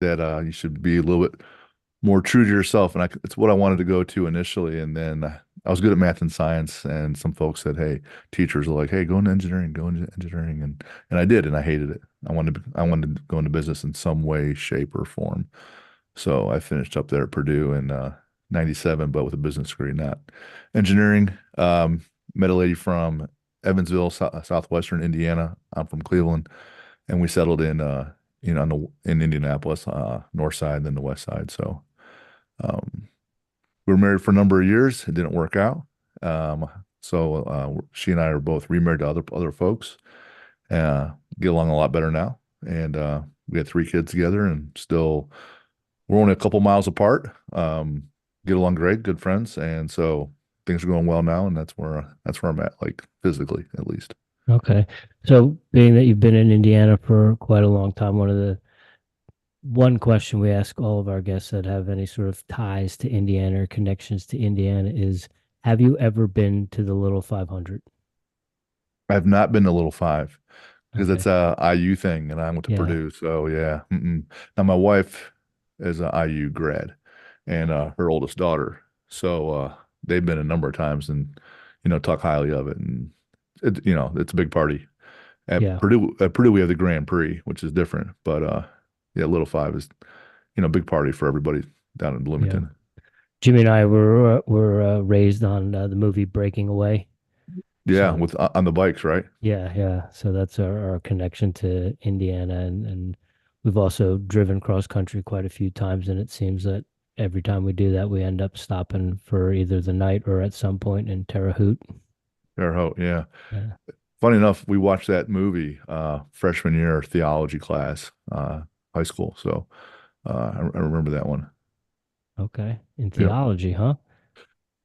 that you should be a little bit more true to yourself. And it's what I wanted to go to initially. And then I was good at math and science. And some folks said, hey, teachers are like, hey, go into engineering, go into engineering. And I did, and I hated it. I wanted to go into business in some way, shape, or form. So I finished up there at Purdue in 97, but with a business degree, not engineering. Met a lady from Evansville, southwestern Indiana. I'm from Cleveland, and we settled in, in Indianapolis, north side, then the west side. So we were married for a number of years. It didn't work out. So she and I are both remarried to other folks. Get along a lot better now, and we had three kids together, and still we're only a couple miles apart. Get along great, good friends, and so things are going well now, and that's where I'm at, like physically at least. Okay. So being that you've been in Indiana for quite a long time, one question we ask all of our guests that have any sort of ties to Indiana or connections to Indiana is, have you ever been to the Little 500? I have not been to Little Five because Okay. it's a IU thing, and I went to Yeah. Purdue, so yeah. Now my wife is an IU grad, and her oldest daughter, so they've been a number of times and talk highly of it, and it's a big party at Yeah. Purdue. At Purdue, we have the Grand Prix, which is different, but yeah, Little Five is big party for everybody down in Yeah. Bloomington. Jimmy and I were raised on the movie Breaking Away. Yeah, So with on the bikes, right? yeah, yeah. So that's our connection to Indiana, and we've also driven cross country quite a few times, and it seems that every time we do that, we end up stopping for either the night or at some point in Terre Haute. Fair Hope, yeah. Yeah. Funny enough, we watched that movie freshman year theology class, high school. So I remember that one. Okay. In Yep. theology, huh?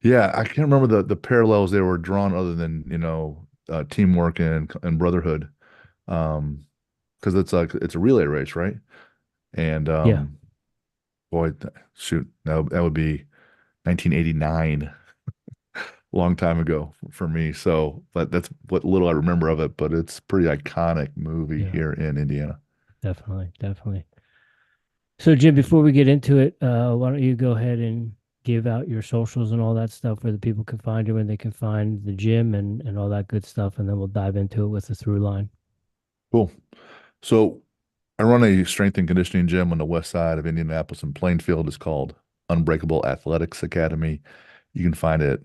Yeah, I can't remember the parallels they were drawn other than, teamwork and brotherhood. Because it's a relay race, right? And Yeah. boy, shoot, that would be 1989, long time ago for me. So, but that's what little I remember of it, but it's a pretty iconic movie Yeah. here in Indiana. Definitely. Definitely. So, Jim, before we get into it, why don't you go ahead and give out your socials and all that stuff where the people can find you and they can find the gym and all that good stuff, and then we'll dive into it with the through line. Cool. So I run a strength and conditioning gym on the west side of Indianapolis in Plainfield. It's called Unbreakable Athletics Academy. You can find it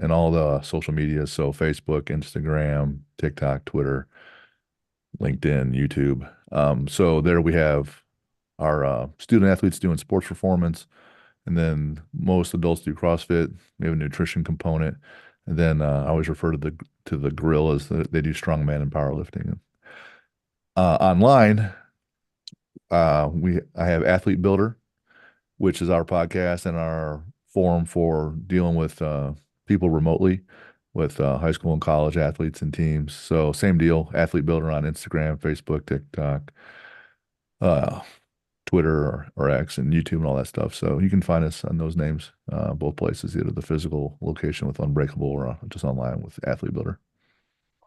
in all the social media, so Facebook, Instagram, TikTok, Twitter, LinkedIn, YouTube. So there we have our student athletes doing sports performance, and then most adults do CrossFit. We have a nutrition component, and then I always refer to the grill as they do strongman and powerlifting. Online, I have Athlete Builder, which is our podcast and our forum for dealing with people remotely with high school and college athletes and teams. So same deal, Athlete Builder on Instagram, Facebook, TikTok, uh, Twitter or X and YouTube and all that stuff. So you can find us on those names, both places, either the physical location with Unbreakable or just online with Athlete Builder.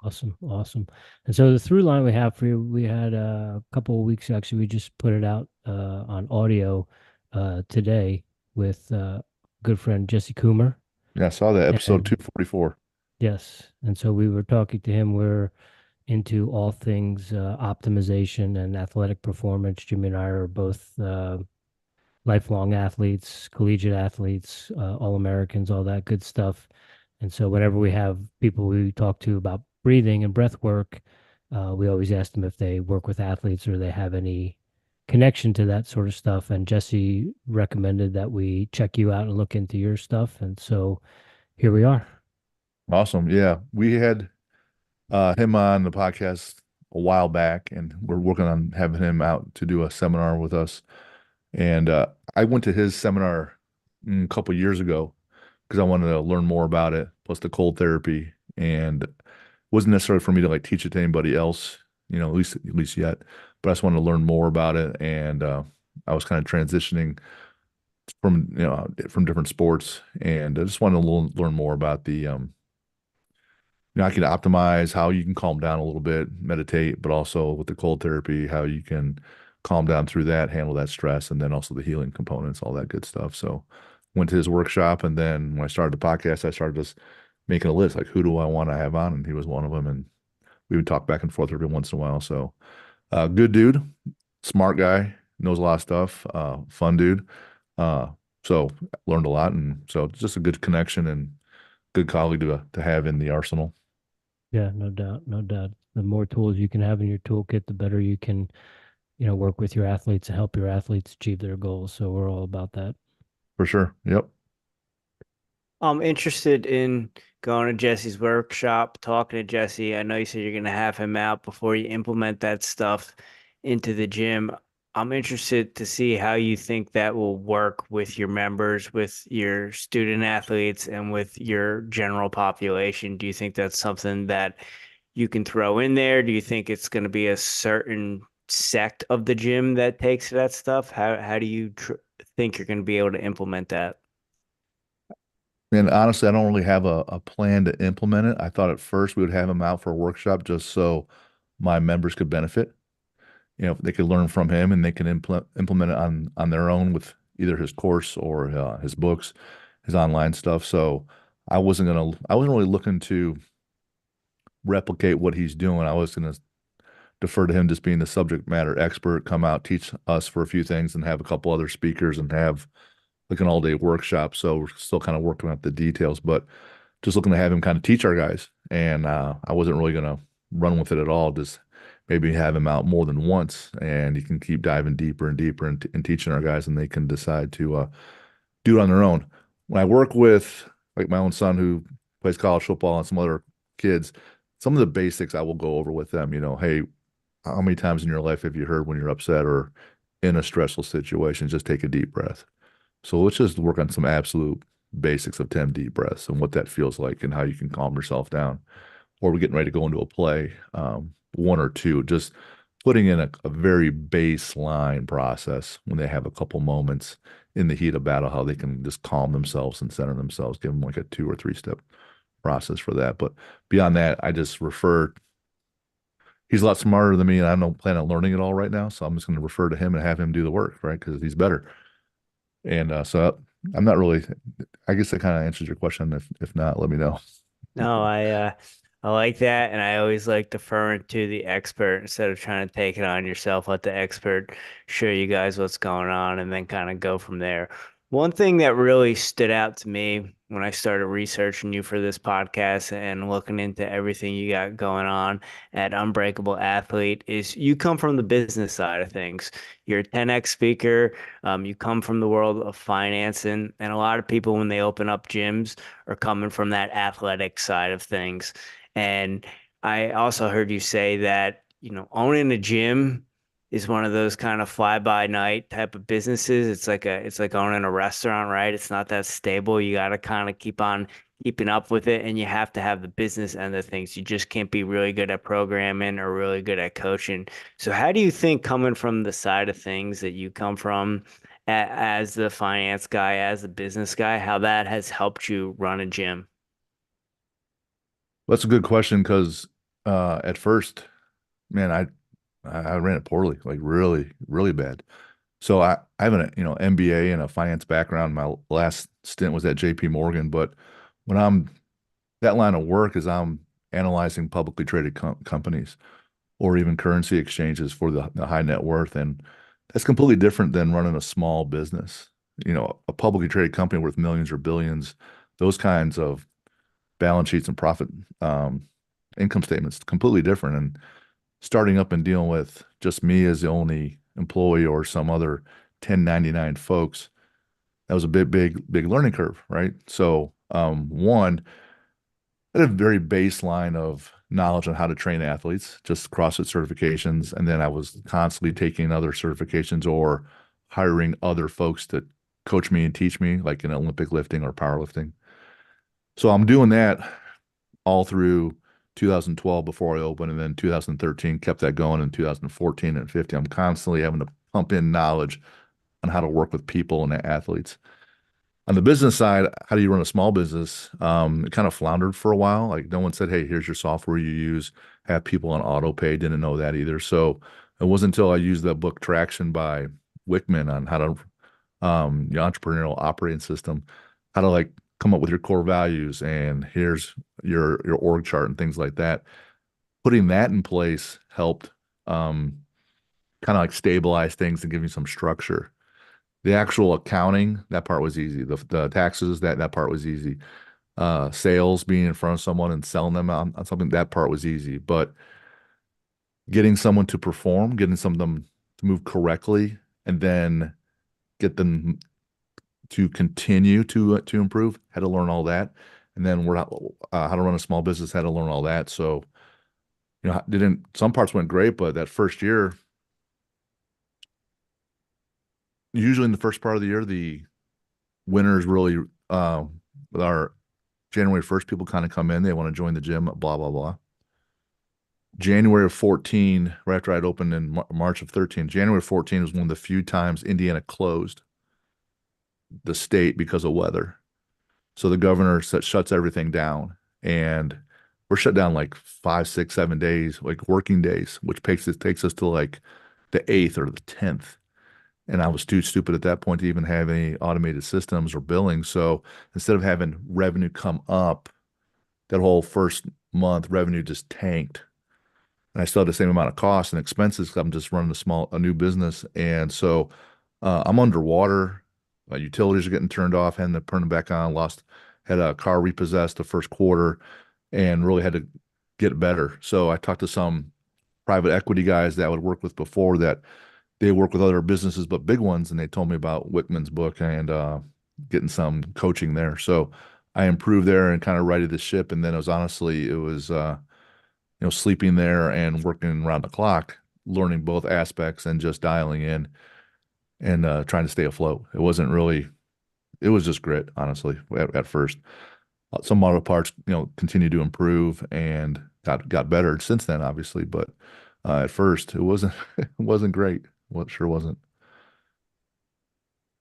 Awesome, awesome. And so the through line we have for you, we had a couple of weeks actually. We just put it out on audio today with good friend Jesse Coomer. Yeah, I saw that episode And 244. yes, and so we were talking to him. We're into all things optimization and athletic performance. Jimmy and I are both lifelong athletes, collegiate athletes, all Americans, all that good stuff. And so whenever we have people we talk to about breathing and breath work, we always ask them if they work with athletes or they have any connection to that sort of stuff. And Jesse recommended that we check you out and look into your stuff. And so here we are. Awesome. Yeah, we had him on the podcast a while back, and we're working on having him out to do a seminar with us. And I went to his seminar a couple years ago because I wanted to learn more about it, plus the cold therapy, and it wasn't necessarily for me to like teach it to anybody else, at least yet. But I just wanted to learn more about it, and I was kind of transitioning from different sports, and I just wanted to learn more about the I can optimize how you can calm down a little bit, meditate, but also with the cold therapy, how you can calm down through that, handle that stress, and then also the healing components, all that good stuff. So went to his workshop, and then when I started the podcast, I started just making a list like who do I want to have on, and he was one of them, and we would talk back and forth every once in a while. So good dude, smart guy, knows a lot of stuff, fun dude. Uh, so learned a lot, and so it's just a good connection and good colleague to have in the arsenal. Yeah, no doubt, no doubt. The more tools you can have in your toolkit, the better you can, work with your athletes and help your athletes achieve their goals. So we're all about that. For sure. Yep. I'm interested in going to Jesse's workshop, talking to Jesse. I know you said you're going to have him out before you implement that stuff into the gym. I'm interested to see how you think that will work with your members, with your student athletes, and with your general population. Do you think that's something that you can throw in there? Do you think it's going to be a certain sect of the gym that takes that stuff? How do you think you're going to be able to implement that? And honestly, I don't really have a plan to implement it. I thought at first we would have him out for a workshop just so my members could benefit. They could learn from him and they can implement it on their own with either his course or his books, his online stuff. So I wasn't really looking to replicate what he's doing. I was gonna defer to him just being the subject matter expert, come out, teach us for a few things, and have a couple other speakers and have like an all-day workshop. So we're still kind of working out the details, but just looking to have him kind of teach our guys. And I wasn't really gonna run with it at all. Just maybe have him out more than once, and you can keep diving deeper and deeper and teaching our guys, and they can decide to do it on their own. When I work with like my own son who plays college football and some other kids, some of the basics I will go over with them. Hey, how many times in your life have you heard when you're upset or in a stressful situation, just take a deep breath? So let's just work on some absolute basics of 10 deep breaths and what that feels like and how you can calm yourself down. Or we're getting ready to go into a play, one or two, just putting in a very baseline process when they have a couple moments in the heat of battle, how they can just calm themselves and center themselves, give them like a 2 or 3 step process for that. But beyond that, I just refer. He's a lot smarter than me, and I don't plan on learning it all right now. So I'm just going to refer to him and have him do the work, right? Because he's better. And so I'm not really. I guess that kind of answers your question. If not, let me know. No, I like that, and I always like deferring to the expert instead of trying to take it on yourself. Let the expert show you guys what's going on, and then kind of go from there. One thing that really stood out to me when I started researching you for this podcast and looking into everything you got going on at Unbreakable Athlete is you come from the business side of things. You're a 10X speaker. You come from the world of finance, and a lot of people, when they open up gyms, are coming from that athletic side of things. And I also heard you say that, owning a gym is one of those kind of fly by night type of businesses. It's like owning a restaurant, right? It's not that stable. You got to kind of keep on keeping up with it, and you have to have the business end of things. You just can't be really good at programming or really good at coaching. So how do you think, coming from the side of things that you come from as the finance guy, as the business guy, how that has helped you run a gym? That's a good question because at first, man, I ran it poorly, like really, really bad. So I have an MBA and a finance background. My last stint was at JP Morgan, but when I'm that line of work is I'm analyzing publicly traded companies or even currency exchanges for the high net worth, and that's completely different than running a small business. A publicly traded company worth millions or billions, those kinds of balance sheets and profit income statements completely different. And starting up and dealing with just me as the only employee or some other 1099 folks, that was a big learning curve, right? So one, I had a very baseline of knowledge on how to train athletes, just CrossFit certifications, and then I was constantly taking other certifications or hiring other folks to coach me and teach me, like in Olympic lifting or powerlifting. So I'm doing that all through 2012 before I opened, and then 2013 kept that going in 2014 and 15. I'm constantly having to pump in knowledge on how to work with people and athletes. On the business side, how do you run a small business? It kind of floundered for a while. Like no one said, "Hey, here's your software you use." Have people on auto pay. Didn't know that either. So It wasn't until I used the book Traction by Wickman on how to the entrepreneurial operating system, how to like come up with your core values and here's your org chart and things like that. Putting that in place helped kind of like stabilize things and give me some structure. The actual accounting, that part was easy. The taxes, that part was easy. Sales, being in front of someone and selling them on something, that part was easy. But getting someone to perform, getting some of them to move correctly, and then get them to continue to improve, had to learn all that. And then how to run a small business, had to learn all that. So, didn't some parts went great, but that first year, usually in the first part of the year, the winners really with our January 1st, people kind of come in, they want to join the gym, blah, blah, blah. January of 14, right after I'd opened in March of 13, January 14 was one of the few times Indiana closed the state because of weather. So the governor shuts everything down, and we're shut down like 5, 6, 7 days, like working days, which takes us to like the 8th or the 10th. And I was too stupid at that point to even have any automated systems or billing. So instead of having revenue come up, that whole first month revenue just tanked. And I still had the same amount of costs and expenses 'cause I'm just running a new business. And so I'm underwater. My utilities are getting turned off, had to turn them back on, had a car repossessed the first quarter and really had to get better. So I talked to some private equity guys that I would work with before that they work with other businesses, but big ones. And they told me about Whitman's book and getting some coaching there. So I improved there and kind of righted the ship. And then it was sleeping there and working around the clock, learning both aspects and just dialing in and trying to stay afloat. It was just grit, honestly, at first. Some other parts, continued to improve and got better since then, obviously. But at first, it wasn't it wasn't great. Well, it sure wasn't.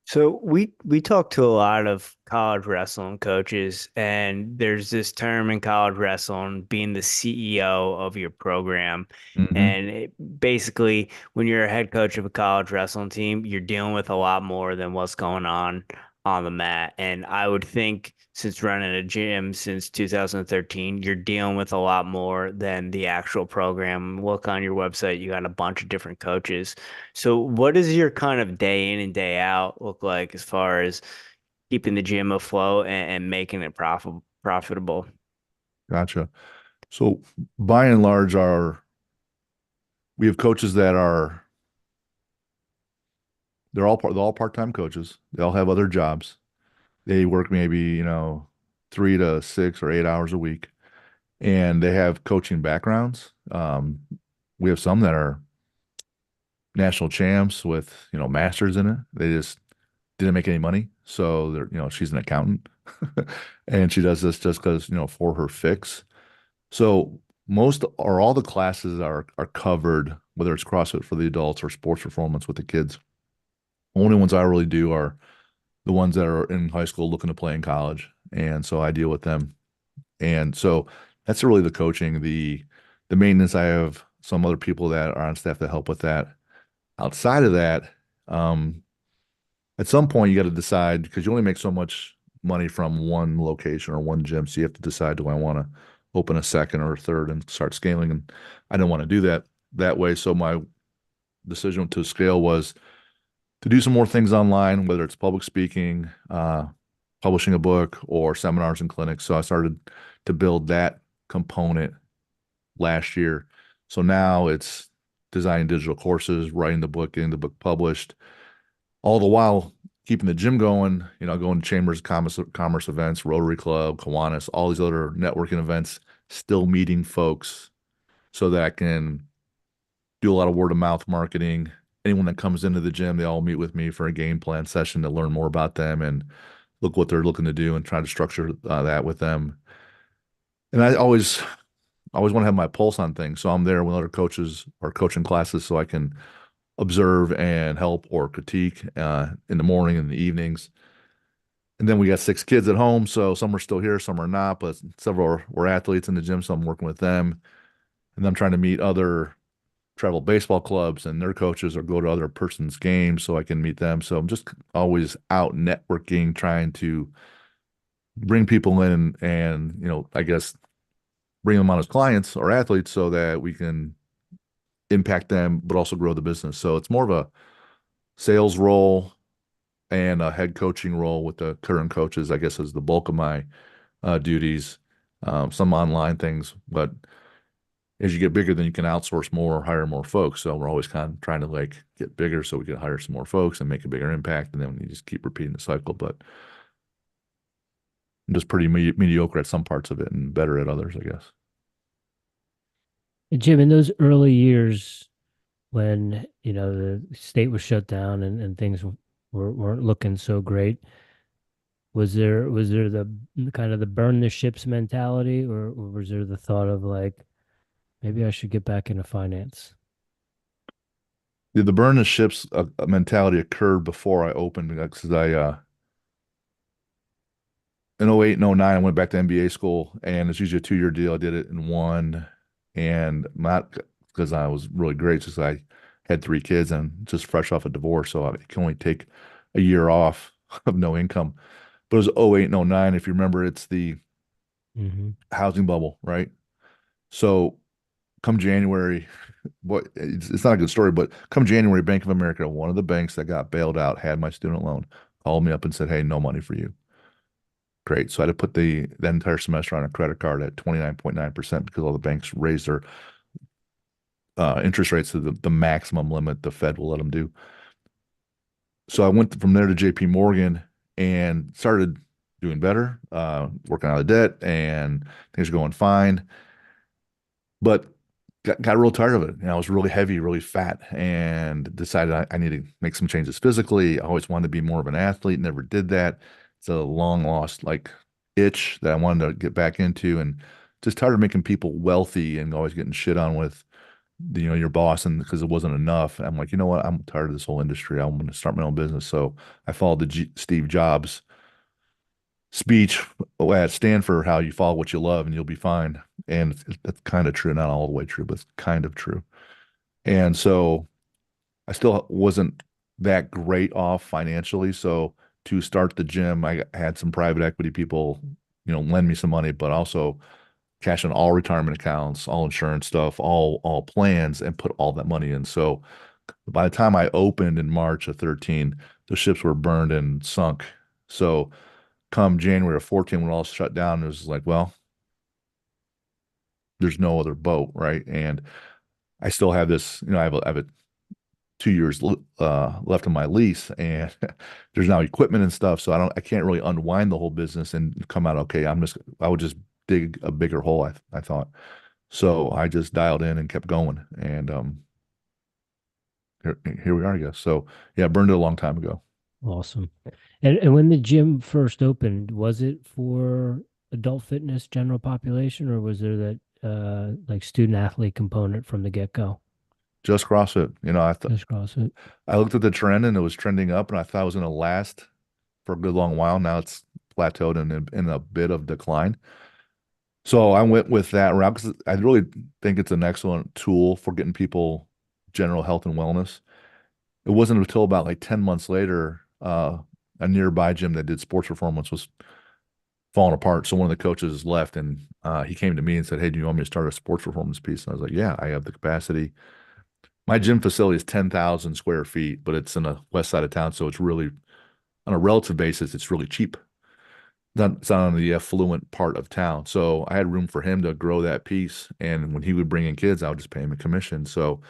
So we talk to a lot of college wrestling coaches, and there's this term in college wrestling being the CEO of your program. Hmm. And basically, when you're a head coach of a college wrestling team, you're dealing with a lot more than what's going on the mat. And I would think since running a gym since 2013, you're dealing with a lot more than the actual program. Look on your website, you got a bunch of different coaches. So what does your kind of day in and day out look like as far as keeping the gym afloat and making it profitable? Gotcha. So by and large, we have coaches that they're all part-time coaches. They all have other jobs. They work maybe, 3 to 6 or 8 hours a week, and they have coaching backgrounds. We have some that are national champs with, masters in it. They just didn't make any money. So she's an accountant and she does this just because, for her fix. So most or all the classes are covered, whether it's CrossFit for the adults or sports performance with the kids. Only ones I really do are the ones that are in high school looking to play in college. And so I deal with them. And so that's really the coaching, the maintenance. I have some other people that are on staff that help with that. Outside of that, at some point you got to decide because you only make so much money from one location or one gym. So you have to decide, do I want to open a second or a third and start scaling? And I don't want to do that way. So my decision to scale was to do some more things online, whether it's public speaking, publishing a book, or seminars and clinics. So I started to build that component last year. So now it's designing digital courses, writing the book, getting the book published, all the while keeping the gym going, going to Chambers Commerce events, Rotary Club, Kiwanis, all these other networking events, still meeting folks so that I can do a lot of word of mouth marketing. Anyone that comes into the gym, they all meet with me for a game plan session to learn more about them and look what they're looking to do and try to structure that with them. And I always want to have my pulse on things. So I'm there when other coaches are coaching classes so I can observe and help or critique in the morning and the evenings. And then we got 6 kids at home. So some are still here, some are not, but several were athletes in the gym. So I'm working with them. And I'm trying to travel baseball clubs and their coaches or go to other person's games so I can meet them. So I'm just always out networking, trying to bring people in and, I guess bring them on as clients or athletes so that we can impact them, but also grow the business. So it's more of a sales role and a head coaching role with the current coaches, I guess, is the bulk of my duties. Some online things, but as you get bigger, then you can outsource more or hire more folks. So we're always kind of trying to like get bigger so we can hire some more folks and make a bigger impact. And then you just keep repeating the cycle. But I'm just pretty mediocre at some parts of it and better at others, I guess. Jim, in those early years when, the state was shut down and things weren't looking so great, was there the kind of the burn the ships mentality, or was there the thought of like, maybe I should get back into finance? The burn the ships mentality occurred before I opened because in 08 and 09, I went back to MBA school, and it's usually a 2-year deal. I did it in one, and not because I was really great, just I had 3 kids and just fresh off a divorce, so I can only take a year off of no income. But it was 08 and 09. If you remember, it's the housing bubble, right? So come January, it's not a good story, but come January, Bank of America, one of the banks that got bailed out, had my student loan, called me up and said, "Hey, no money for you." Great. So I had to put that entire semester on a credit card at 29.9% because all the banks raised their interest rates to the maximum limit the Fed will let them do. So I went from there to JP Morgan and started doing better, working out of debt, and things are going fine. But got real tired of it. I was really heavy, really fat, and decided I need to make some changes physically. I always wanted to be more of an athlete, never did that. It's a long lost like itch that I wanted to get back into, and just tired of making people wealthy and always getting shit on with your boss, and because it wasn't enough. I'm like, you know what? I'm tired of this whole industry. I'm going to start my own business. So I followed the Steve Jobs speech at Stanford, how you follow what you love and you'll be fine. And that's kind of true, not all the way true, but it's kind of true. And so I still wasn't that great off financially. So to start the gym, I had some private equity people, lend me some money, but also cash in all retirement accounts, all insurance stuff, all plans, and put all that money in. So by the time I opened in March of 13, the ships were burned and sunk. So come January of 14, when it all shut down, it was like, well, there's no other boat, right? And I still have this, I have 2 years left on my lease, and there's now equipment and stuff, so I can't really unwind the whole business and come out okay. I would just dig a bigger hole, I thought. So I just dialed in and kept going, and here we are, I guess. So yeah, I burned it a long time ago. Awesome. And when the gym first opened, was it for adult fitness, general population, or was there that like student athlete component from the get-go? Just CrossFit. Just CrossFit. I looked at the trend and it was trending up, and I thought it was going to last for a good long while. Now it's plateaued and in a bit of decline. So I went with that route because I really think it's an excellent tool for getting people general health and wellness. It wasn't until about like 10 months later, a nearby gym that did sports performance was falling apart. So one of the coaches left, and he came to me and said, "Hey, do you want me to start a sports performance piece?" And I was like, "Yeah, I have the capacity." My gym facility is 10,000 square feet, but it's in the west side of town. So it's really, on a relative basis, it's really cheap. It's not on the affluent part of town. So I had room for him to grow that piece. And when he would bring in kids, I would just pay him a commission. So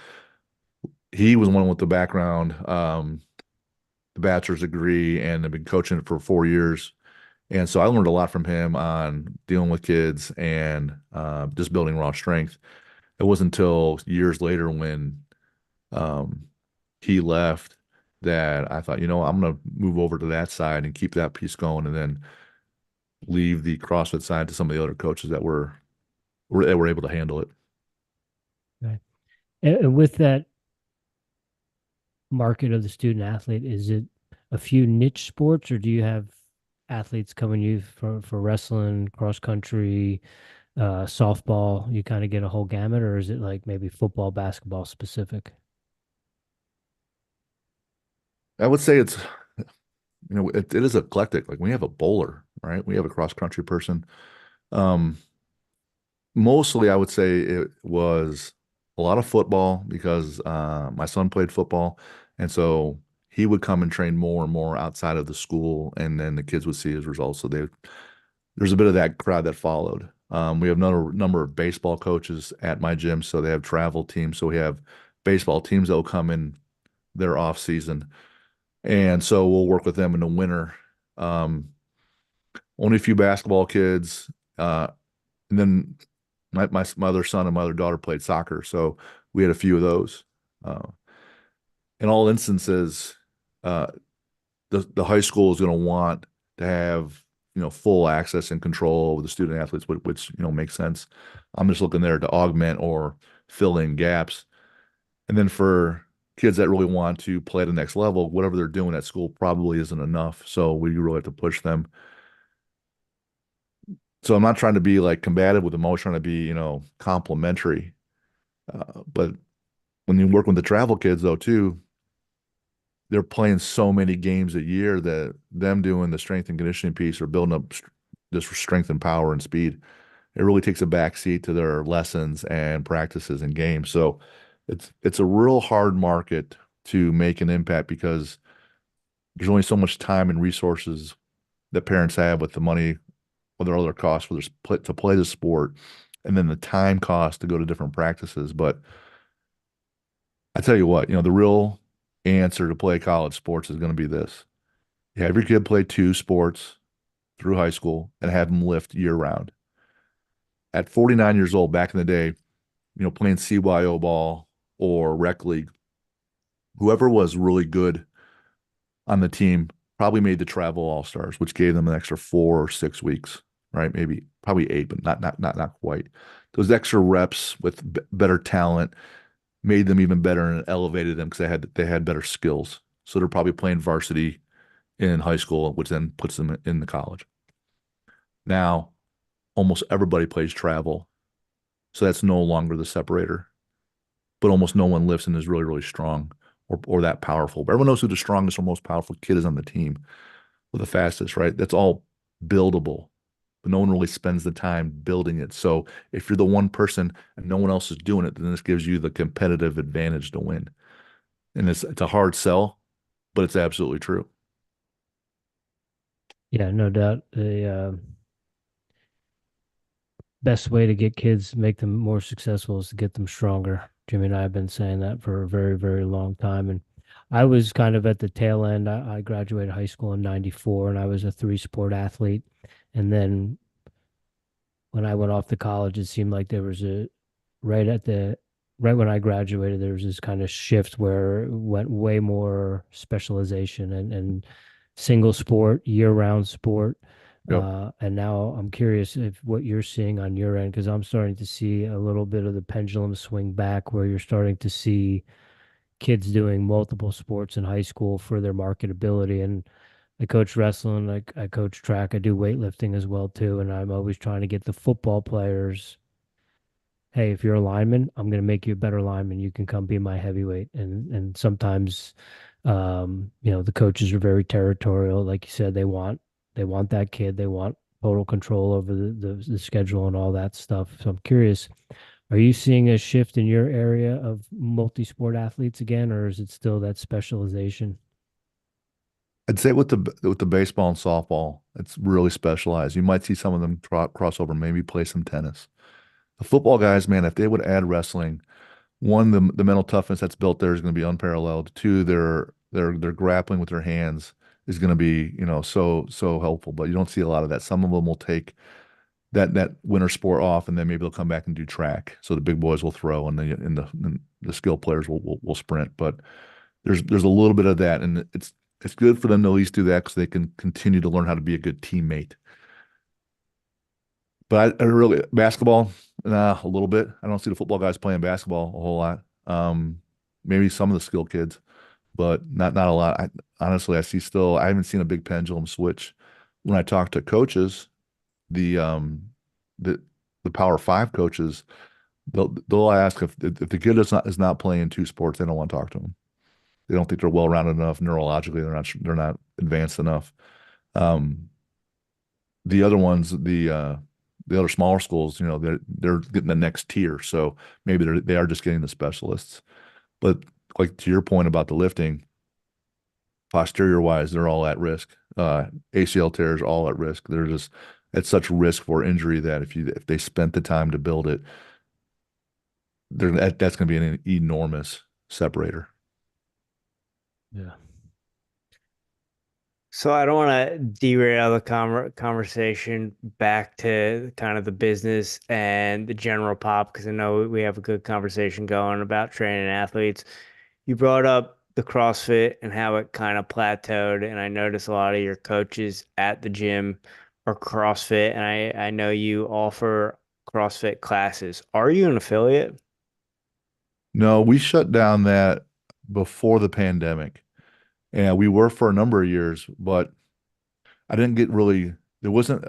he was one with the background, the bachelor's degree, and I've been coaching it for 4 years. And so I learned a lot from him on dealing with kids and just building raw strength. It wasn't until years later when he left that I thought, I'm going to move over to that side and keep that piece going, and then leave the CrossFit side to some of the other coaches that were able to handle it. Right. And with that market of the student athlete, is it a few niche sports, or do you have athletes coming to you for wrestling, cross country, Softball, you kind of get a whole gamut, or is it like maybe football, basketball specific? I would say it's, it is eclectic. Like we have a bowler, right? We have a cross country person. Um, Mostly I would say it was a lot of football because my son played football. And so he would come and train more and more outside of the school, and then the kids would see his results. So there's a bit of that crowd that followed. We have another number of baseball coaches at my gym, so they have travel teams. So we have baseball teams that will come in their off season, and so we'll work with them in the winter. Um, Only a few basketball kids, and then my other son and my other daughter played soccer, so we had a few of those. Uh, in all instances, uh, the high school is going to want to have full access and control over the student athletes, which makes sense. I'm just looking there to augment or fill in gaps, and then for kids that really want to play at the next level, whatever they're doing at school probably isn't enough. So we really have to push them. So I'm not trying to be like combative with them. I'm always trying to be, complimentary. But when you work with the travel kids, though, too, they're playing so many games a year that them doing the strength and conditioning piece or building up just strength and power and speed, it really takes a back seat to their lessons and practices and games. So it's a real hard market to make an impact because there's only so much time and resources that parents have with the money or their other costs for to play the sport, and then the time cost to go to different practices. But I tell you what, the real answer to play college sports is going to be this. You have your kid play two sports through high school and have them lift year round. At 49 years old, back in the day, playing CYO ball or rec league, whoever was really good on the team probably made the travel all-stars, which gave them an extra 4 or 6 weeks, right? Maybe probably 8, but not quite. Those extra reps with better talent made them even better and elevated them because they had better skills. So they're probably playing varsity in high school, which then puts them in the college. Now, almost everybody plays travel, so that's no longer the separator. But almost no one lifts and is really, really strong or that powerful. But everyone knows who the strongest or most powerful kid is on the team, or the fastest, right? That's all buildable, but no one really spends the time building it. So if you're the one person and no one else is doing it, then this gives you the competitive advantage to win. And it's a hard sell, but it's absolutely true. Yeah, no doubt. The best way to get kids, make them more successful, is to get them stronger. Jimmy and I have been saying that for a very, very long time. And I was kind of at the tail end. I graduated high school in 94 and I was a three-sport athlete. And then when I went off to college, it seemed like there was right at the right when I graduated, there was this kind of shift where it went way more specialization and single sport, year-round sport. Yep. And now I'm curious if what you're seeing on your end, because I'm starting to see a little bit of the pendulum swing back where you're starting to see kids doing multiple sports in high school for their marketability. And I coach wrestling, I coach track, I do weightlifting as well too. And I'm always trying to get the football players, hey, if you're a lineman, I'm going to make you a better lineman. You can come be my heavyweight. And sometimes, the coaches are very territorial. Like you said, they want that kid. They want total control over the schedule and all that stuff. So I'm curious, are you seeing a shift in your area of multi-sport athletes again, or is it still that specialization? I'd say with the baseball and softball, it's really specialized. You might see some of them cross over, maybe play some tennis. The football guys, man, if they would add wrestling, one, the mental toughness that's built there is going to be unparalleled. Two, their grappling with their hands is going to be, so helpful. But you don't see a lot of that. Some of them will take that winter sport off, and then maybe they'll come back and do track. So the big boys will throw, and the skill players will sprint. But there's a little bit of that, and it's good for them to at least do that because they can continue to learn how to be a good teammate. But I really basketball, nah, a little bit. I don't see the football guys playing basketball a whole lot. Maybe some of the skill kids, but not a lot. Honestly, I haven't seen a big pendulum switch. When I talk to coaches, the the Power Five coaches, they'll ask if the kid is not playing two sports, they don't want to talk to them. They don't think they're well-rounded enough neurologically. They're not advanced enough. Um, the other ones, the other smaller schools, they're getting the next tier. So maybe they are just getting the specialists. But like to your point about the lifting, posterior wise, they're all at risk. ACL tears all at risk. They're just at such risk for injury that if they spent the time to build it, that's going to be an enormous separator. Yeah. So I don't want to derail the conversation back to kind of the business and the general pop, because I know we have a good conversation going about training athletes. You brought up the CrossFit and how it kind of plateaued, and I noticed a lot of your coaches at the gym are CrossFit, and I know you offer CrossFit classes. Are you an affiliate? No, we shut down that before the pandemic. And we were for a number of years, but I didn't get really, there wasn't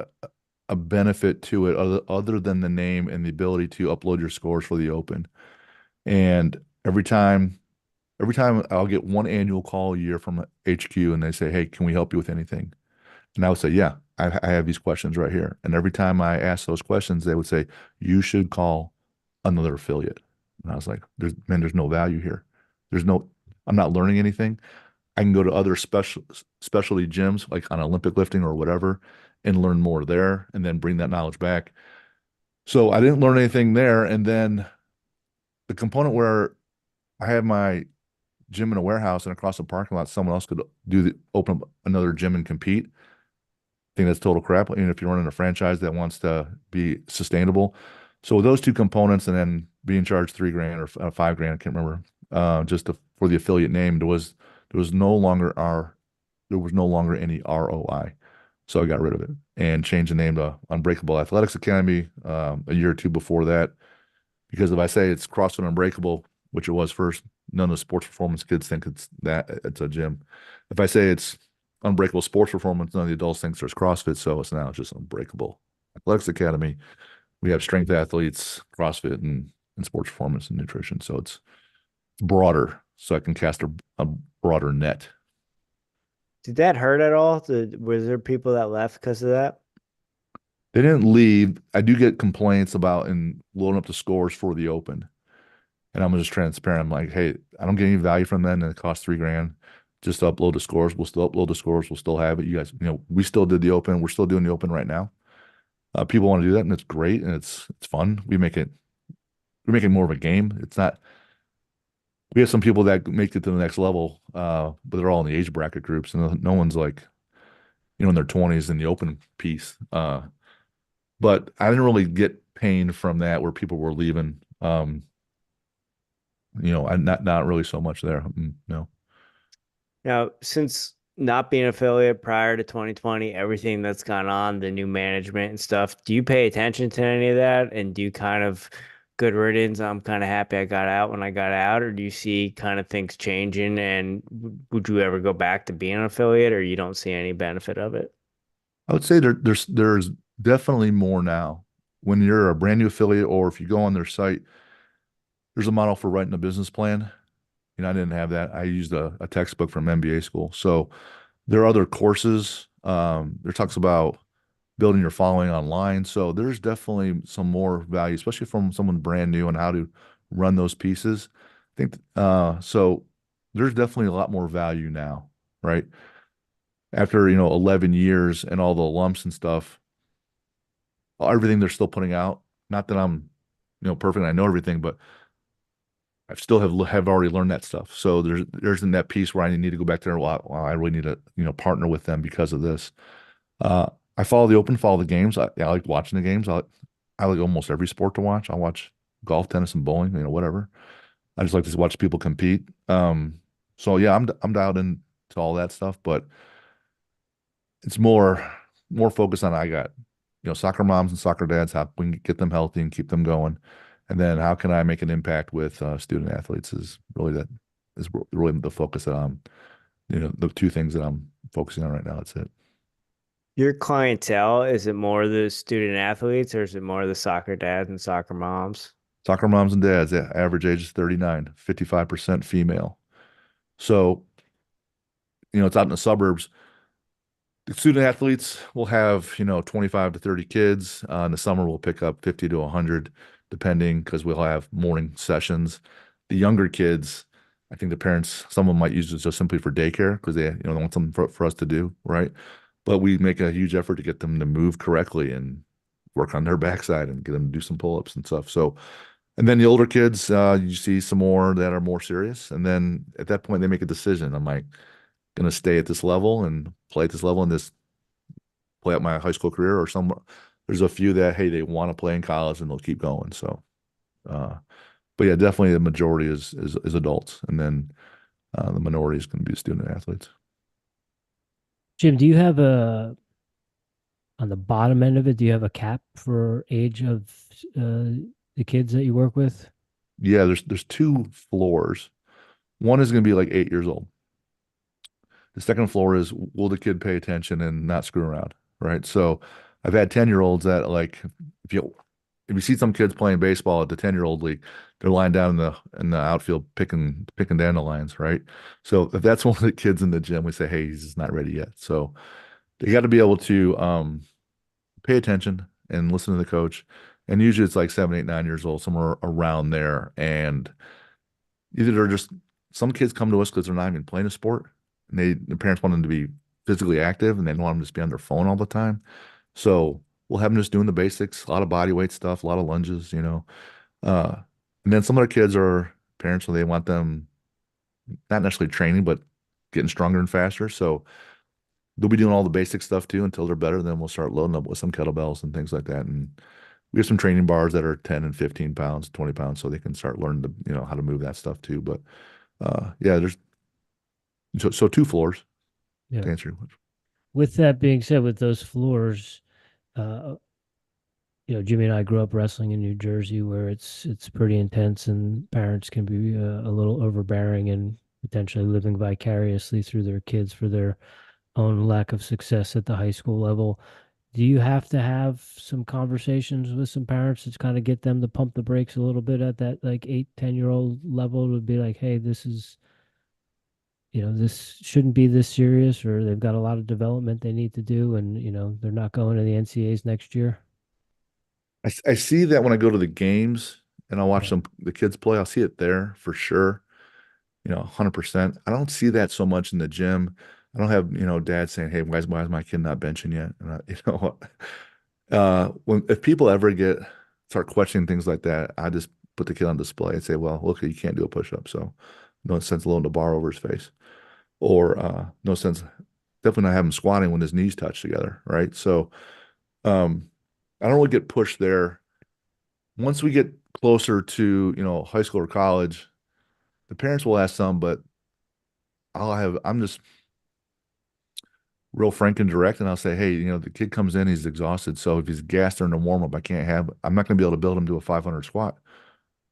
a benefit to it other than the name and the ability to upload your scores for the open. And every time I'll get one annual call a year from HQ and they say, "Hey, can we help you with anything?" And I would say, "Yeah, I have these questions right here." And every time I ask those questions, they would say, "You should call another affiliate." And I was like, there's no value here. There's no, I'm not learning anything. I can go to other specialty gyms like on Olympic lifting or whatever and learn more there and then bring that knowledge back. So I didn't learn anything there. And then the component where I have my gym in a warehouse and across the parking lot, someone else could open up another gym and compete. I think that's total crap. Even if you're running a franchise that wants to be sustainable. So those two components and then being charged $3,000 or $5,000, I can't remember, for the affiliate name, there was no longer any ROI. So I got rid of it and changed the name to Unbreakable Athletics Academy a year or two before that. Because if I say it's CrossFit Unbreakable, which it was first, none of the sports performance kids think it's a gym. If I say it's Unbreakable Sports Performance, none of the adults think there's CrossFit, so it's now just Unbreakable Athletics Academy. We have strength athletes, CrossFit, and sports performance and nutrition. So it's broader, so I can cast a broader net. Did that hurt at all? Was there people that left because of that? They didn't leave. I do get complaints about in loading up the scores for the open. And I'm just transparent. I'm like, hey, I don't get any value from that, and it costs $3,000. Just to upload the scores. We'll still upload the scores. We'll still have it. You guys, we still did the open. We're still doing the open right now. People want to do that, and it's great, and it's fun. We make it more of a game. It's not. We have some people that make it to the next level, but they're all in the age bracket groups, and no one's like, in their 20s in the open piece. But I didn't really get pain from that where people were leaving. I not really so much there. No. Now, since not being affiliate prior to 2020, everything that's gone on, the new management and stuff, do you pay attention to any of that? And do you kind of good riddance? I'm kind of happy I got out when I got out, or do you see kind of things changing? And would you ever go back to being an affiliate, or you don't see any benefit of it? I would say there's definitely more now. When you're a brand new affiliate, or if you go on their site, there's a model for writing a business plan. I didn't have that. I used a textbook from MBA school. So there are other courses. There talks about building your following online. So there's definitely some more value, especially from someone brand new on how to run those pieces. I think so. There's definitely a lot more value now, right? After 11 years and all the lumps and stuff, everything they're still putting out. Not that I'm perfect and I know everything, but I still have already learned that stuff. So there's in that piece where I need to go back there. Well, I really need to partner with them because of this. I follow the open, follow the games. I like watching the games. I like almost every sport to watch. I'll watch golf, tennis, and bowling. Whatever. I just like to watch people compete. So yeah, I'm dialed into all that stuff, but it's more focused on I got soccer moms and soccer dads, how we can get them healthy and keep them going. And then how can I make an impact with student athletes is really the focus that I'm, the two things that I'm focusing on right now. That's it. Your clientele, is it more the student athletes or is it more the soccer dads and soccer moms? Soccer moms and dads, yeah, average age is 39, 55% female. So, it's out in the suburbs. The student athletes will have, 25 to 30 kids. In the summer, we'll pick up 50 to 100, depending, because we'll have morning sessions. The younger kids, I think the parents, someone might use it just simply for daycare because they want something for us to do, right? But we make a huge effort to get them to move correctly and work on their backside and get them to do some pull-ups and stuff. So, and then the older kids, you see some more that are more serious. And then at that point, they make a decision. Am I going to stay at this level and play at this level and just play out my high school career, or there's a few that, hey, they want to play in college and they'll keep going. So, uh, but yeah, definitely the majority is adults, and then the minority is going to be student athletes. Jim, do you have on the bottom end of it, do you have a cap for age of the kids that you work with? Yeah, there's two floors. One is going to be like 8 years old. The second floor is, will the kid pay attention and not screw around, right? So I've had 10-year-olds that, like, if you if you see some kids playing baseball at the 10-year-old league, they're lying down in the outfield picking dandelions, right? So if that's one of the kids in the gym, we say, hey, he's just not ready yet. So they got to be able to pay attention and listen to the coach. And usually it's like 7, 8, 9 years old, somewhere around there. And either they're just, some kids come to us because they're not even playing a sport, and the parents want them to be physically active and they don't want them to just be on their phone all the time. So we'll have them just doing the basics, a lot of body weight stuff, a lot of lunges. Uh, and then some of their kids are parents, so they want them not necessarily training, but getting stronger and faster. So they'll be doing all the basic stuff too until they're better. Then we'll start loading up with some kettlebells and things like that. And we have some training bars that are 10 and 15 pounds, 20 pounds, so they can start learning to, how to move that stuff too. But yeah, there's so two floors Yeah. to answer your question. With that being said, with those floors, uh, Jimmy and I grew up wrestling in New Jersey, where it's pretty intense, and parents can be a little overbearing and potentially living vicariously through their kids for their own lack of success at the high school level. Do you have to have some conversations with some parents to kind of get them to pump the brakes a little bit at that like 8, 10-year-old level to be like, hey, this shouldn't be this serious, or they've got a lot of development they need to do, and they're not going to the NCAAs next year? I see that when I go to the games and I watch Yeah. the kids play. I'll see it there for sure, 100%. I don't see that so much in the gym. I don't have, dad saying, hey, why is my kid not benching yet? And if people ever start questioning things like that, I just put the kid on display and say, well, look, you can't do a push-up, so no sense loading the bar over his face, or no sense, definitely not have him squatting when his knees touch together, right? So um, I don't really get pushed there. Once we get closer to, high school or college, the parents will ask some, but I'm just real frank and direct, and I'll say, hey, the kid comes in, he's exhausted. So if he's gassed during the warm up, I'm not going to be able to build him to a 500 squat.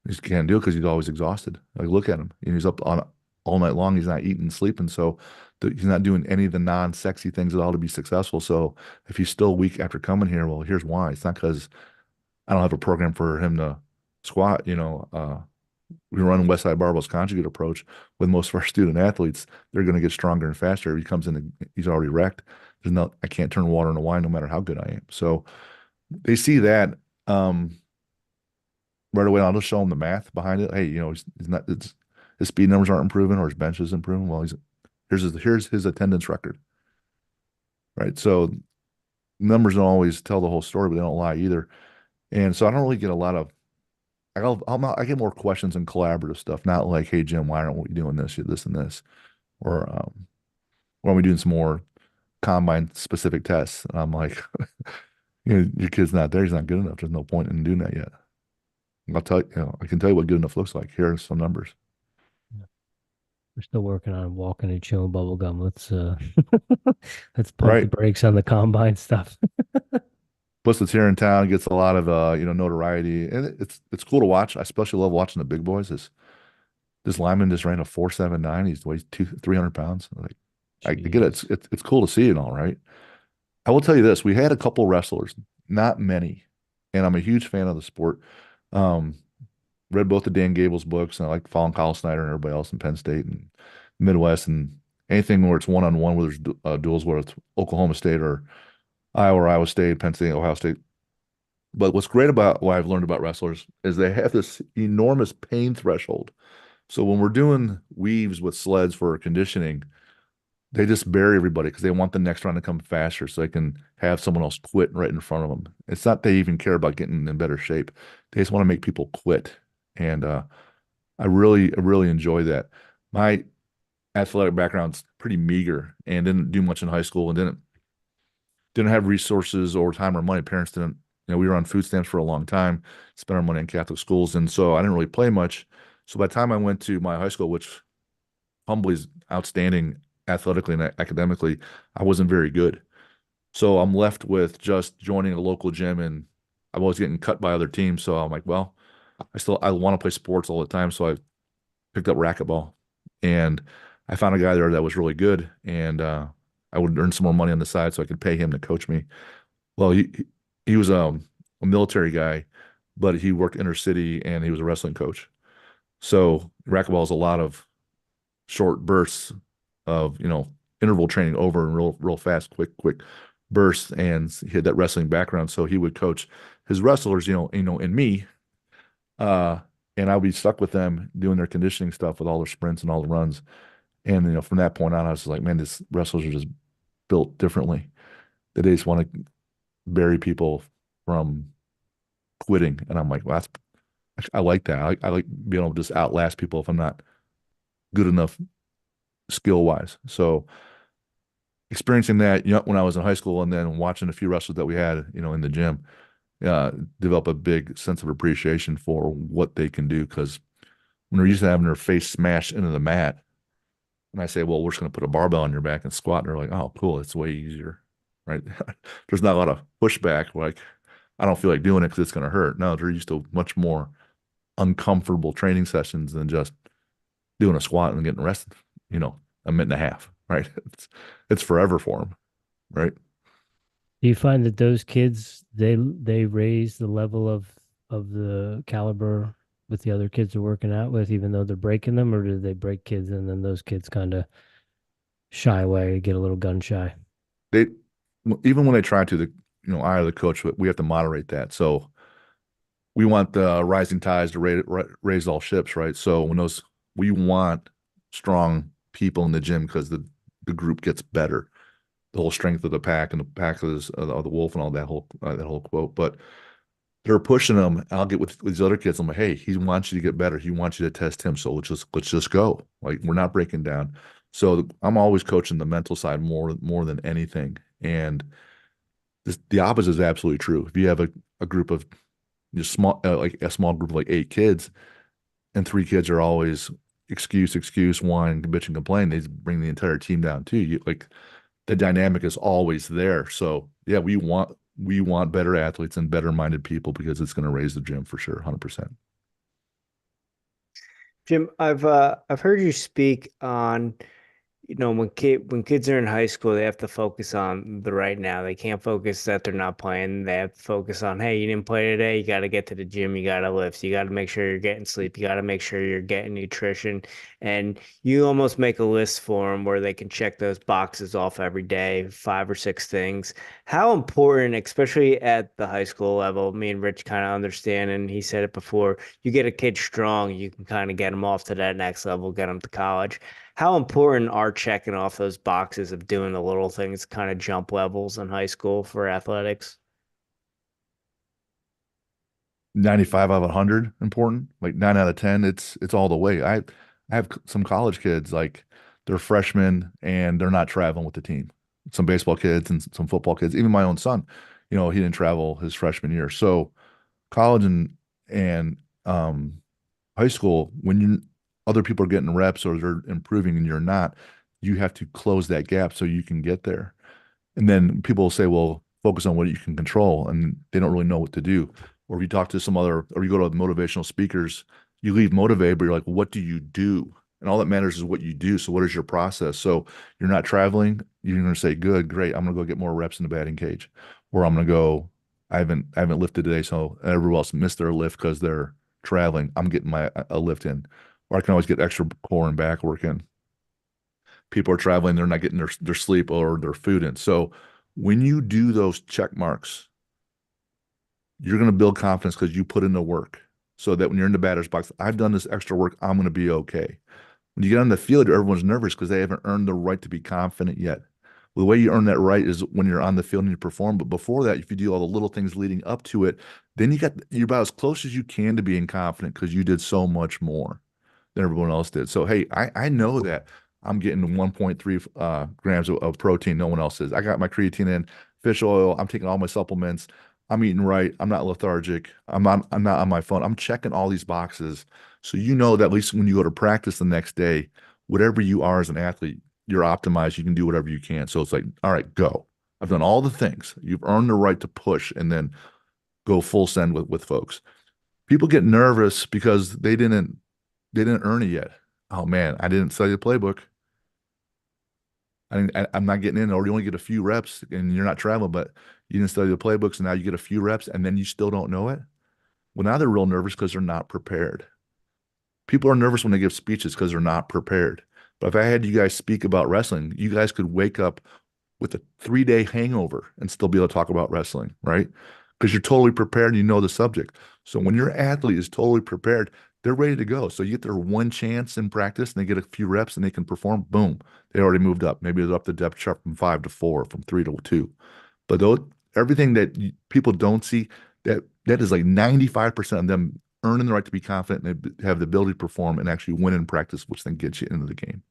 He just can't do it because he's always exhausted. Like, look at him. He's up on all night long. He's not eating, sleeping. So he's not doing any of the non-sexy things at all to be successful. So if he's still weak after coming here, well, here's why. It's not because I don't have a program for him to squat. We run West Side Barbell's conjugate approach with most of our student athletes. They're going to get stronger and faster. If he comes in, he's already wrecked. I can't turn water into wine no matter how good I am. So they see that right away. I'll just show them the math behind it. Hey, his speed numbers aren't improving or his bench is improving. Well, here's his attendance record, right? So numbers don't always tell the whole story, but they don't lie either. And so I don't really get a lot of I get more questions and collaborative stuff, not like, hey, Jim, why aren't we doing this, this, and this? Or why are we doing some more combine specific tests? And I'm like, your kid's not there. He's not good enough. There's no point in doing that yet. I'll tell you, I can tell you what good enough looks like. Here are some numbers. Yeah. We're still working on walking and chewing bubble gum. Let's pump the Right. brakes on the combine stuff. Plus, it's here in town, gets a lot of notoriety, and it's cool to watch. I especially love watching the big boys. This lineman just ran a 4.79. He weighs 300 pounds. Like, I get it. Jesus. It's cool to see and all right. I will tell you this, we had a couple wrestlers, not many, and I'm a huge fan of the sport. Um, read both the Dan Gables books, and I like following Kyle Snyder and everybody else in Penn State and Midwest, and anything where it's one-on-one, where there's duels, whether it's Oklahoma State or Iowa State, Penn State, Ohio State. But what's great about what I've learned about wrestlers is they have this enormous pain threshold. So when we're doing weaves with sleds for conditioning, they just bury everybody because they want the next round to come faster so they can have someone else quit right in front of them. It's not they even care about getting in better shape. They just want to make people quit. And I really enjoy that. My athletic background's pretty meager and didn't do much in high school and didn't have resources or time or money. Parents didn't, we were on food stamps for a long time, spent our money in Catholic schools. And so I didn't really play much. So by the time I went to my high school, which humbly is outstanding athletically and academically, I wasn't very good. So I'm left with just joining a local gym, and I was getting cut by other teams. So I'm like, well, I want to play sports all the time. So I picked up racquetball, and I found a guy there that was really good, and I would earn some more money on the side so I could pay him to coach me. Well, he was a military guy, but he worked inner city and he was a wrestling coach. So racquetball is a lot of short bursts of, interval training over and real fast, quick bursts. And he had that wrestling background. So he would coach his wrestlers, and me. And I would be stuck with them doing their conditioning stuff with all their sprints and all the runs. And, from that point on, I was like, man, these wrestlers are just built differently. They just want to bury people from quitting. And I'm like, well, I like that. I like being able to just outlast people if I'm not good enough skill wise. So experiencing that, when I was in high school and then watching a few wrestlers that we had, in the gym, develop a big sense of appreciation for what they can do. Because when they're used to having their face smashed into the mat, and I say, well, we're just going to put a barbell on your back and squat, and they're like, oh, cool, it's way easier, right? There's not a lot of pushback. Like, I don't feel like doing it because it's going to hurt. No, they're used to much more uncomfortable training sessions than just doing a squat and getting rested, a minute and a half, right? It's forever for them, right? Do you find that those kids they raise the level of the caliber with the other kids they're working out with, even though they're breaking them, or do they break kids and then those kids kind of shy away, get a little gun shy? They even when they try to, I or the coach, we have to moderate that. So we want the rising tides to raise all ships, right? So we want strong people in the gym because the group gets better. The whole strength of the pack, and the pack is of the wolf, and all that whole quote. But they're pushing them. I'll get with these other kids. I'm like, hey, he wants you to get better. He wants you to test him. So let's just go. Like, we're not breaking down. So I'm always coaching the mental side more than anything. And the opposite is absolutely true. If you have a group of just like a small group of like 8 kids, and 3 kids are always excuse, whine, bitch, and complain, they bring the entire team down too. Like, the dynamic is always there. So yeah, we want better athletes and better minded people because it's going to raise the gym for sure, 100%. Jim, I've heard you speak on, when kids are in high school, they have to focus on the right now. They can't focus that they're not playing. They have to focus on, hey, you didn't play today. You got to get to the gym. You got to lift. You got to make sure you're getting sleep. You got to make sure you're getting nutrition. And you almost make a list for them where they can check those boxes off every day, 5 or 6 things. How important, especially at the high school level, me and Rich kind of understand, and he said it before, you get a kid strong, you can kind of get them off to that next level, get them to college. How important are checking off those boxes of doing the little things, kind of jump levels in high school for athletics? 95 out of 100 important. Like 9 out of 10, it's all the way. I have some college kids, like, they're freshmen and they're not traveling with the team. Some baseball kids and some football kids, even my own son, he didn't travel his freshman year. So college and high school, when other people are getting reps or they're improving and you're not, you have to close that gap so you can get there. And then people will say, well, focus on what you can control, and they don't really know what to do. Or if you talk to or you go to motivational speakers, you leave motivated, but you're like, what do you do? And all that matters is what you do. So what is your process? So you're not traveling, you're going to say, good, great. I'm going to go get more reps in the batting cage. Or I'm going to go, I haven't lifted today. So everyone else missed their lift because they're traveling. I'm getting a lift in. Or I can always get extra core and back work in. People are traveling, they're not getting their sleep or their food in. So when you do those check marks, you're going to build confidence because you put in the work so that when you're in the batter's box, I've done this extra work, I'm going to be okay. When you get on the field, everyone's nervous because they haven't earned the right to be confident yet. Well, the way you earn that right is when you're on the field and you perform. But before that, if you do all the little things leading up to it, then you're about as close as you can to being confident because you did so much more than everyone else did. So, hey, I know that I'm getting 1.3 grams of protein. No one else is. I got my creatine in, fish oil. I'm taking all my supplements. I'm eating right. I'm not lethargic. I'm not on my phone. I'm checking all these boxes. So you know that at least when you go to practice the next day, whatever you are as an athlete, you're optimized. You can do whatever you can. So it's like, all right, go. I've done all the things. You've earned the right to push and then go full send with folks. People get nervous because they didn't earn it yet. Oh man, I didn't study the playbook. I'm not getting in, or you only get a few reps and you're not traveling, but you didn't study the playbooks and now you get a few reps and then you still don't know it. Well, now they're real nervous because they're not prepared. People are nervous when they give speeches because they're not prepared. But if I had you guys speak about wrestling, you guys could wake up with a 3-day hangover and still be able to talk about wrestling, right? Because you're totally prepared and you know the subject. So when your athlete is totally prepared, they're ready to go. So you get their one chance in practice and they get a few reps and they can perform. Boom, they already moved up. Maybe they're up the depth chart from 5 to 4, from 3 to 2. But everything that people don't see, that is like 95% of them earning the right to be confident and have the ability to perform and actually win in practice, which then gets you into the game.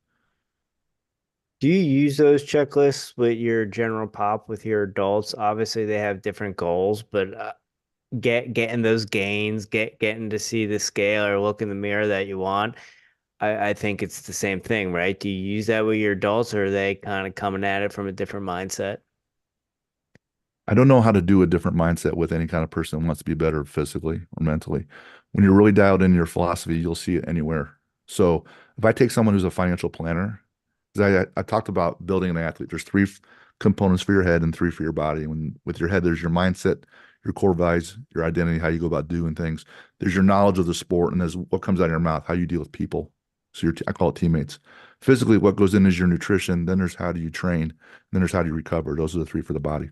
Do you use those checklists with your general pop with your adults? Obviously, they have different goals, but getting those gains, getting to see the scale or look in the mirror that you want. I think it's the same thing, right? Do you use that with your adults, or are they kind of coming at it from a different mindset? I don't know how to do a different mindset with any kind of person who wants to be better physically or mentally. When you're really dialed in your philosophy, you'll see it anywhere. So if I take someone who's a financial planner, 'cause I talked about building an athlete, there's three components for your head and three for your body. When with your head, there's your mindset, your core values, your identity, how you go about doing things. There's your knowledge of the sport, and there's what comes out of your mouth, how you deal with people. So I call it teammates. Physically, what goes in is your nutrition. Then there's how do you train. Then there's how do you recover. Those are the three for the body.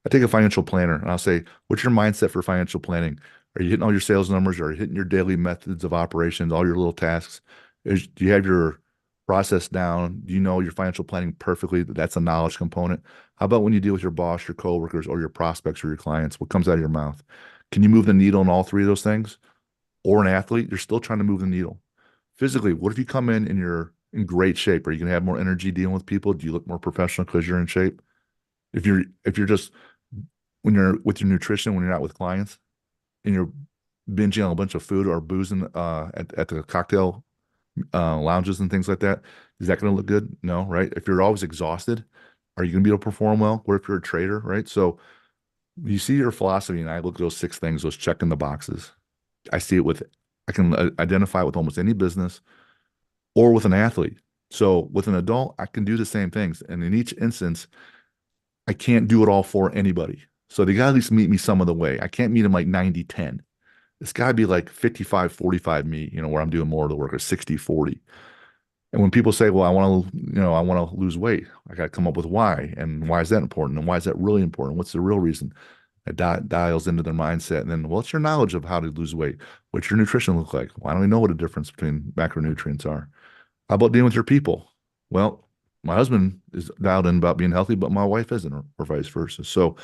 I take a financial planner and I'll say, what's your mindset for financial planning? Are you hitting all your sales numbers? Are you hitting your daily methods of operations, all your little tasks? Do you have your process down? Do you know your financial planning perfectly? That's a knowledge component. How about when you deal with your boss, your coworkers, or your prospects or your clients? What comes out of your mouth? Can you move the needle on all three of those things? Or an athlete, you're still trying to move the needle. Physically, what if you come in and you're in great shape? Are you going to have more energy dealing with people? Do you look more professional because you're in shape? If you're just when you're with your nutrition, when you're not with clients, and you're binging on a bunch of food or boozing at the cocktail lounges and things like that, is that going to look good? No, right? If you're always exhausted, are you going to be able to perform well? What if you're a trader, right? So you see your philosophy, and I look at those 6 things, those checking the boxes. I can identify with almost any business or with an athlete. So with an adult, I can do the same things. And in each instance, I can't do it all for anybody. So they got to at least meet me some of the way. I can't meet them like 90-10. It's got to be like 55-45 me, where I'm doing more of the work, or 60-40. And when people say, well, I want to lose weight, I got to come up with why. And why is that important? And why is that really important? What's the real reason? It dials into their mindset. And then, what's your knowledge of how to lose weight? What's your nutrition look like? Well, I don't even know what the difference between macronutrients are. How about dealing with your people? Well, my husband is dialed in about being healthy, but my wife isn't, or vice versa. So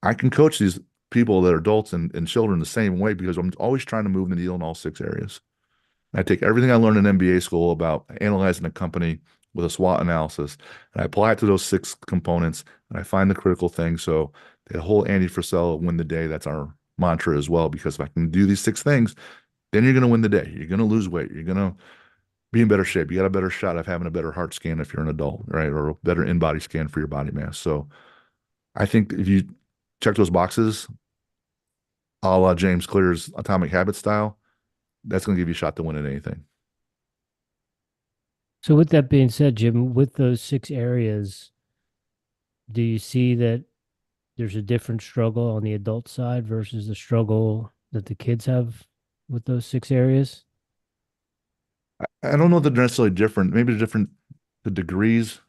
I can coach these people that are adults and children the same way because I'm always trying to move the needle in all 6 areas. I take everything I learned in MBA school about analyzing a company with a SWOT analysis, and I apply it to those 6 components, and I find the critical thing. So the whole Andy Frisella win the day, that's our mantra as well, because if I can do these 6 things, then you're going to win the day. You're going to lose weight. You're going to be in better shape. You got a better shot of having a better heart scan if you're an adult, right? Or a better in-body scan for your body mass. So I think if you check those boxes, a la James Clear's Atomic Habit style, that's going to give you a shot to win at anything. So with that being said, Jim, with those 6 areas, do you see that there's a different struggle on the adult side versus the struggle that the kids have with those 6 areas? I don't know that they're necessarily different. Maybe they're different the degrees.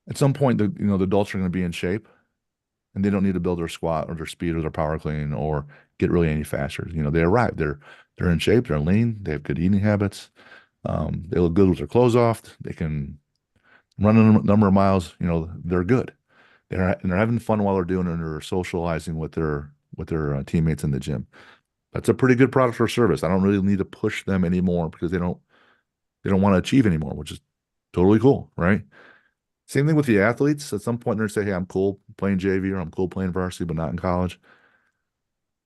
At some point, the adults are going to be in shape, and they don't need to build their squat or their speed or their power clean or get really any faster. They arrive. They're in shape. They're lean. They have good eating habits. They look good with their clothes off. They can run a number of miles. They're good. And they're having fun while they're doing it, and they're socializing with their teammates in the gym. That's a pretty good product or service. I don't really need to push them anymore because they don't want to achieve anymore, which is totally cool, right? Same thing with the athletes. At some point, they're going to say, "Hey, I'm cool playing JV or I'm cool playing varsity, but not in college."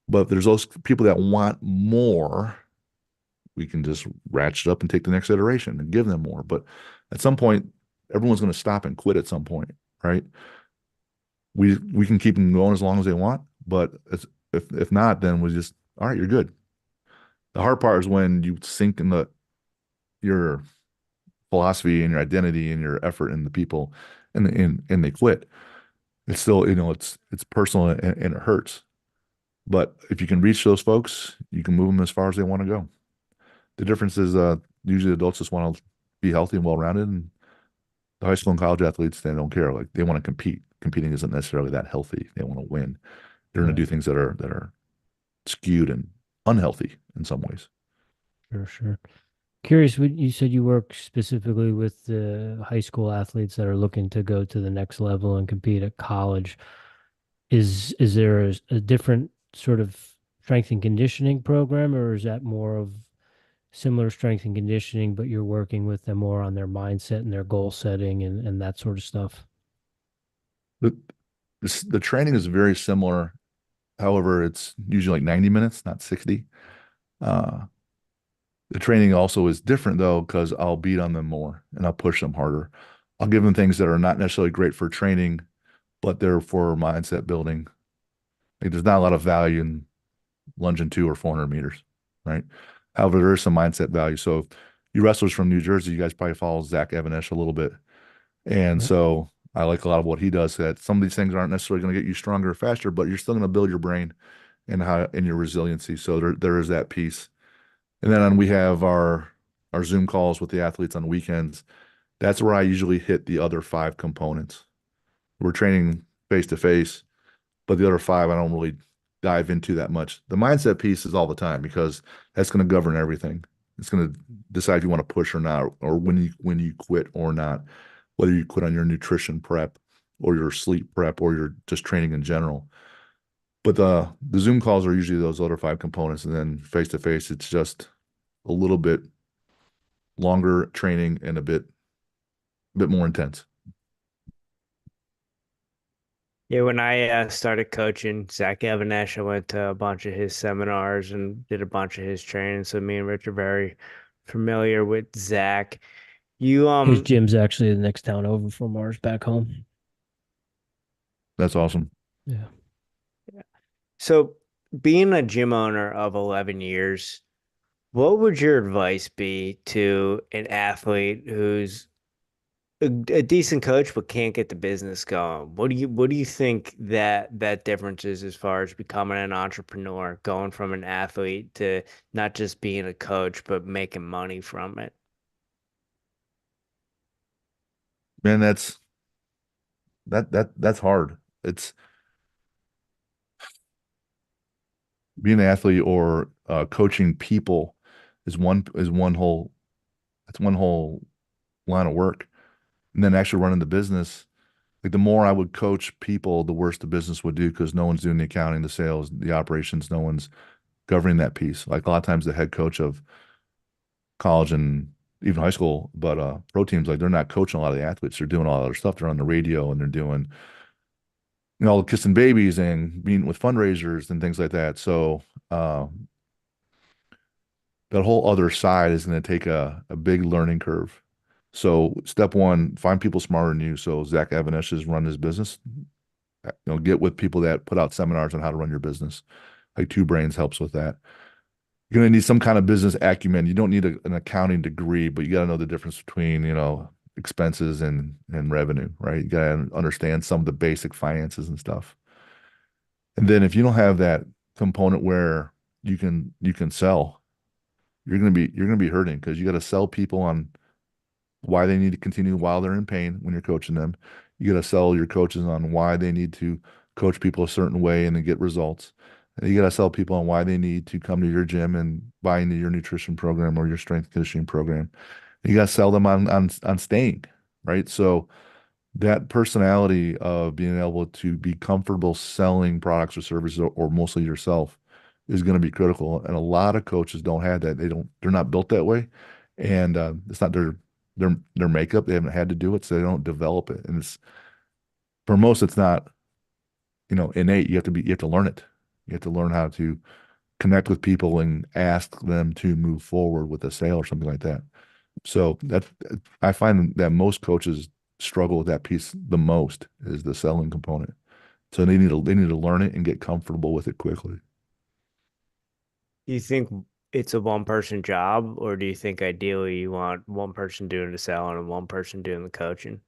But there's those people that want more. We can just ratchet up and take the next iteration and give them more. But at some point, everyone's going to stop and quit at some point, right? We can keep them going as long as they want, but if not, then we just all right, you're good. The hard part is when you sink in your philosophy and your identity and your effort in the people, and they quit. It's still it's personal, and it hurts. But if you can reach those folks, you can move them as far as they want to go. The difference is usually adults just want to be healthy and well-rounded, and the high school and college athletes, they don't care. Like they want to compete. Competing isn't necessarily that healthy. They want to win. They're going to Right. do things that are skewed and unhealthy in some ways. Sure, sure. Curious, what you said you work specifically with the high school athletes that are looking to go to the next level and compete at college. Is there a different sort of strength and conditioning program, or is that more of similar strength and conditioning, but you're working with them more on their mindset and their goal setting and that sort of stuff? The, the training is very similar. However, it's usually like 90 minutes, not 60. Uh, the training also is different though, because I'll beat on them more and I'll push them harder. I'll give them things that are not necessarily great for training, but they're for mindset building. Like there's not a lot of value in lunging 200 or 400 meters, right? However, there is some mindset value. So you wrestlers from New Jersey, you guys probably follow Zach Evanesh a little bit. And Yep. so I like a lot of what he does. That some of these things aren't necessarily going to get you stronger or faster, but you're still going to build your brain and your resiliency. So there is that piece. And then we have our Zoom calls with the athletes on weekends. That's where I usually hit the other 5 components. We're training face to face, but the other 5 I don't really dive into that much. The mindset piece is all the time because that's going to govern everything. It's going to decide if you want to push or not, or when you quit or not, whether you quit on your nutrition prep or your sleep prep or your just training in general. But the Zoom calls are usually those other 5 components, and then face to face, it's just a little bit longer training and a bit more intense. Yeah, when I started coaching Zach Evanesh, I went to a bunch of his seminars and did a bunch of his training. So me and Rich are very familiar with Zach. You His gym's actually the next town over from ours back home. That's awesome. Yeah. So being a gym owner of 11 years, what would your advice be to an athlete who's a decent coach but can't get the business going? What do you think that difference is as far as becoming an entrepreneur, going from an athlete to not just being a coach but making money from it? Man, that's hard. It's being an athlete or coaching people is one whole that's one whole line of work. And then actually running the business, like the more I would coach people, the worse the business would do because no one's doing the accounting, the sales, the operations, no one's governing that piece. Like a lot of times the head coach of college and even high school, but pro teams, like they're not coaching a lot of the athletes. They're doing all that other stuff. They're on the radio and they're doing, all the kissing babies and meeting with fundraisers and things like that. So uh, that whole other side is going to take a big learning curve. So step one, find people smarter than you. So Zach Evanesh has run his business. Get with people that put out seminars on how to run your business. Like Two Brains helps with that. You're going to need some kind of business acumen. You don't need an accounting degree, but you got to know the difference between, expenses and revenue, right? You got to understand some of the basic finances and stuff. And then if you don't have that component where you can sell, you're going to be hurting because you got to sell people on why they need to continue while they're in pain when you're coaching them. You got to sell your coaches on why they need to coach people a certain way and then get results. And you got to sell people on why they need to come to your gym and buy into your nutrition program or your strength conditioning program. You got to sell them on staying, right? So that personality of being able to be comfortable selling products or services or mostly yourself is going to be critical. And a lot of coaches don't have that. They're not built that way. And it's not their makeup. They haven't had to do it, so they don't develop it. And it's for most, it's not, innate. You have to learn it. You have to learn how to connect with people and ask them to move forward with a sale or something like that. So I find that most coaches struggle with that piece the most is the selling component. So they need to learn it and get comfortable with it quickly. Do you think it's a one person job, or do you think ideally you want one person doing the selling and one person doing the coaching?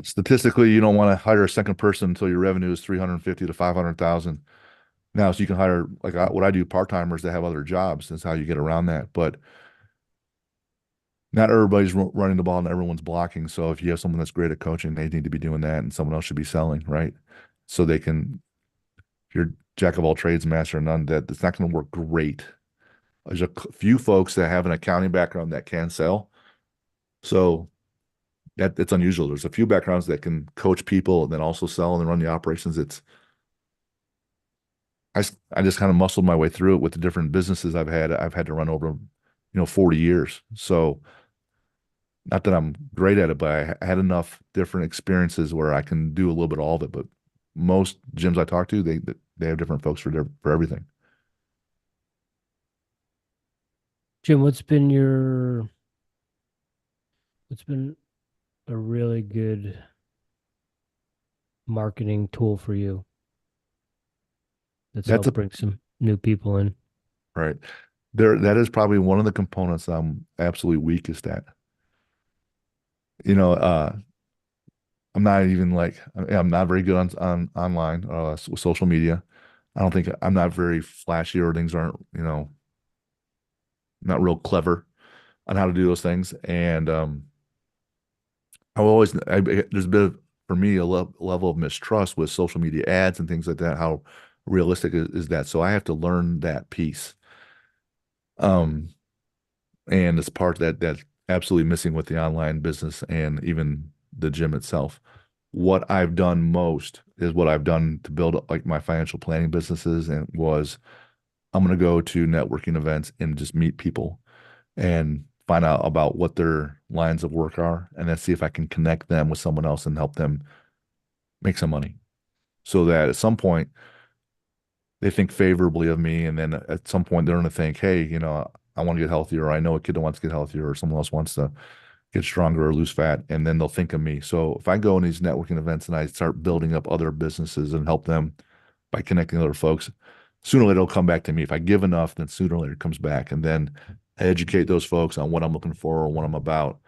Statistically, you don't want to hire a second person until your revenue is 350 to 500,000. Now, so you can hire like what I do, part-timers that have other jobs. That's how you get around that. But not everybody's running the ball and everyone's blocking. So if you have someone that's great at coaching, they need to be doing that, and someone else should be selling, right? So they can, if you're jack of all trades, master of none, that it's not going to work great. There's a few folks that have an accounting background that can sell. So that it's unusual. There's a few backgrounds that can coach people and then also sell and then run the operations. I just kind of muscled my way through it with the different businesses I've had. I've had to run over, 40 years. So not that I'm great at it, but I had enough different experiences where I can do a little bit of all of it. But most gyms I talk to, they have different folks for everything. Jim, what's been a really good marketing tool for you that's That's helped a bring some new people in? right there. That is probably one of the components I'm absolutely weakest at. You know, I'm not even like I'm not very good on online with social media. I don't think I'm not very flashy or things aren't, not real clever on how to do those things. And there's a bit of, for me, a level of mistrust with social media ads and things like that. How realistic is that? So I have to learn that piece. Um, and it's part that's absolutely missing with the online business and even the gym itself. What I've done most is what I've done to build up like my financial planning businesses and was I'm going to go to networking events and just meet people and find out about what their lines of work are and then see if I can connect them with someone else and help them make some money so that at some point they think favorably of me. And then at some point they're going to think, hey, I want to get healthier. Or I know a kid that wants to get healthier or someone else wants to get stronger or lose fat. And then they'll think of me. So if I go in these networking events and I start building up other businesses and help them by connecting other folks, sooner or later it'll come back to me. If I give enough, then sooner or later it comes back. And then I educate those folks on what I'm looking for or what I'm about.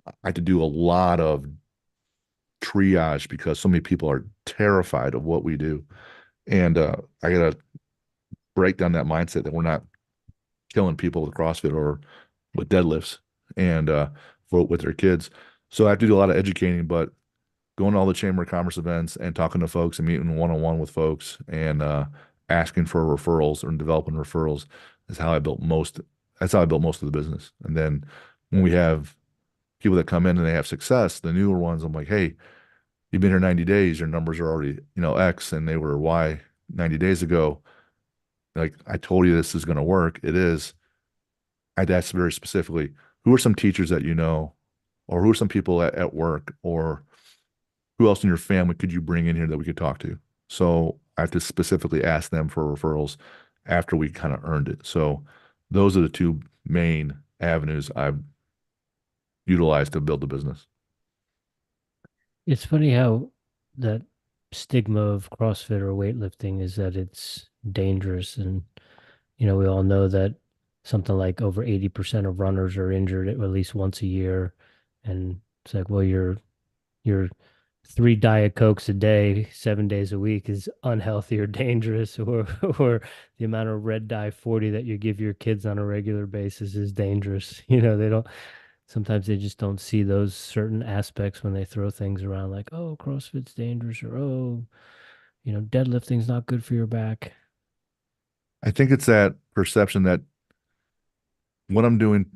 I have to do a lot of triage because so many people are terrified of what we do. And I got to break down that mindset that we're not killing people with CrossFit or with deadlifts and with their kids. So I have to do a lot of educating, but going to all the Chamber of Commerce events and talking to folks and meeting one-on-one with folks and asking for referrals or developing referrals is how I built most. That's how I built most of the business. And then when we have people that come in and they have success, the newer ones, I'm like, hey, you've been here 90 days, your numbers are already, X and they were Y 90 days ago. Like I told you this is going to work. It is. I'd ask very specifically, who are some teachers that you know, or who are some people at work, or who else in your family could you bring in here that we could talk to? So I have to specifically ask them for referrals after we kind of earned it. So those are the two main avenues I've utilized to build the business. It's funny how that stigma of CrossFit or weightlifting is that it's dangerous. And, we all know that something like over 80% of runners are injured at least once a year. And it's like, well, your three Diet Cokes a day, 7 days a week is unhealthy or dangerous, or the amount of red dye 40 that you give your kids on a regular basis is dangerous. They don't sometimes they just don't see those certain aspects when they throw things around like, oh, CrossFit's dangerous, or oh, deadlifting's not good for your back. I think it's that perception that what I'm doing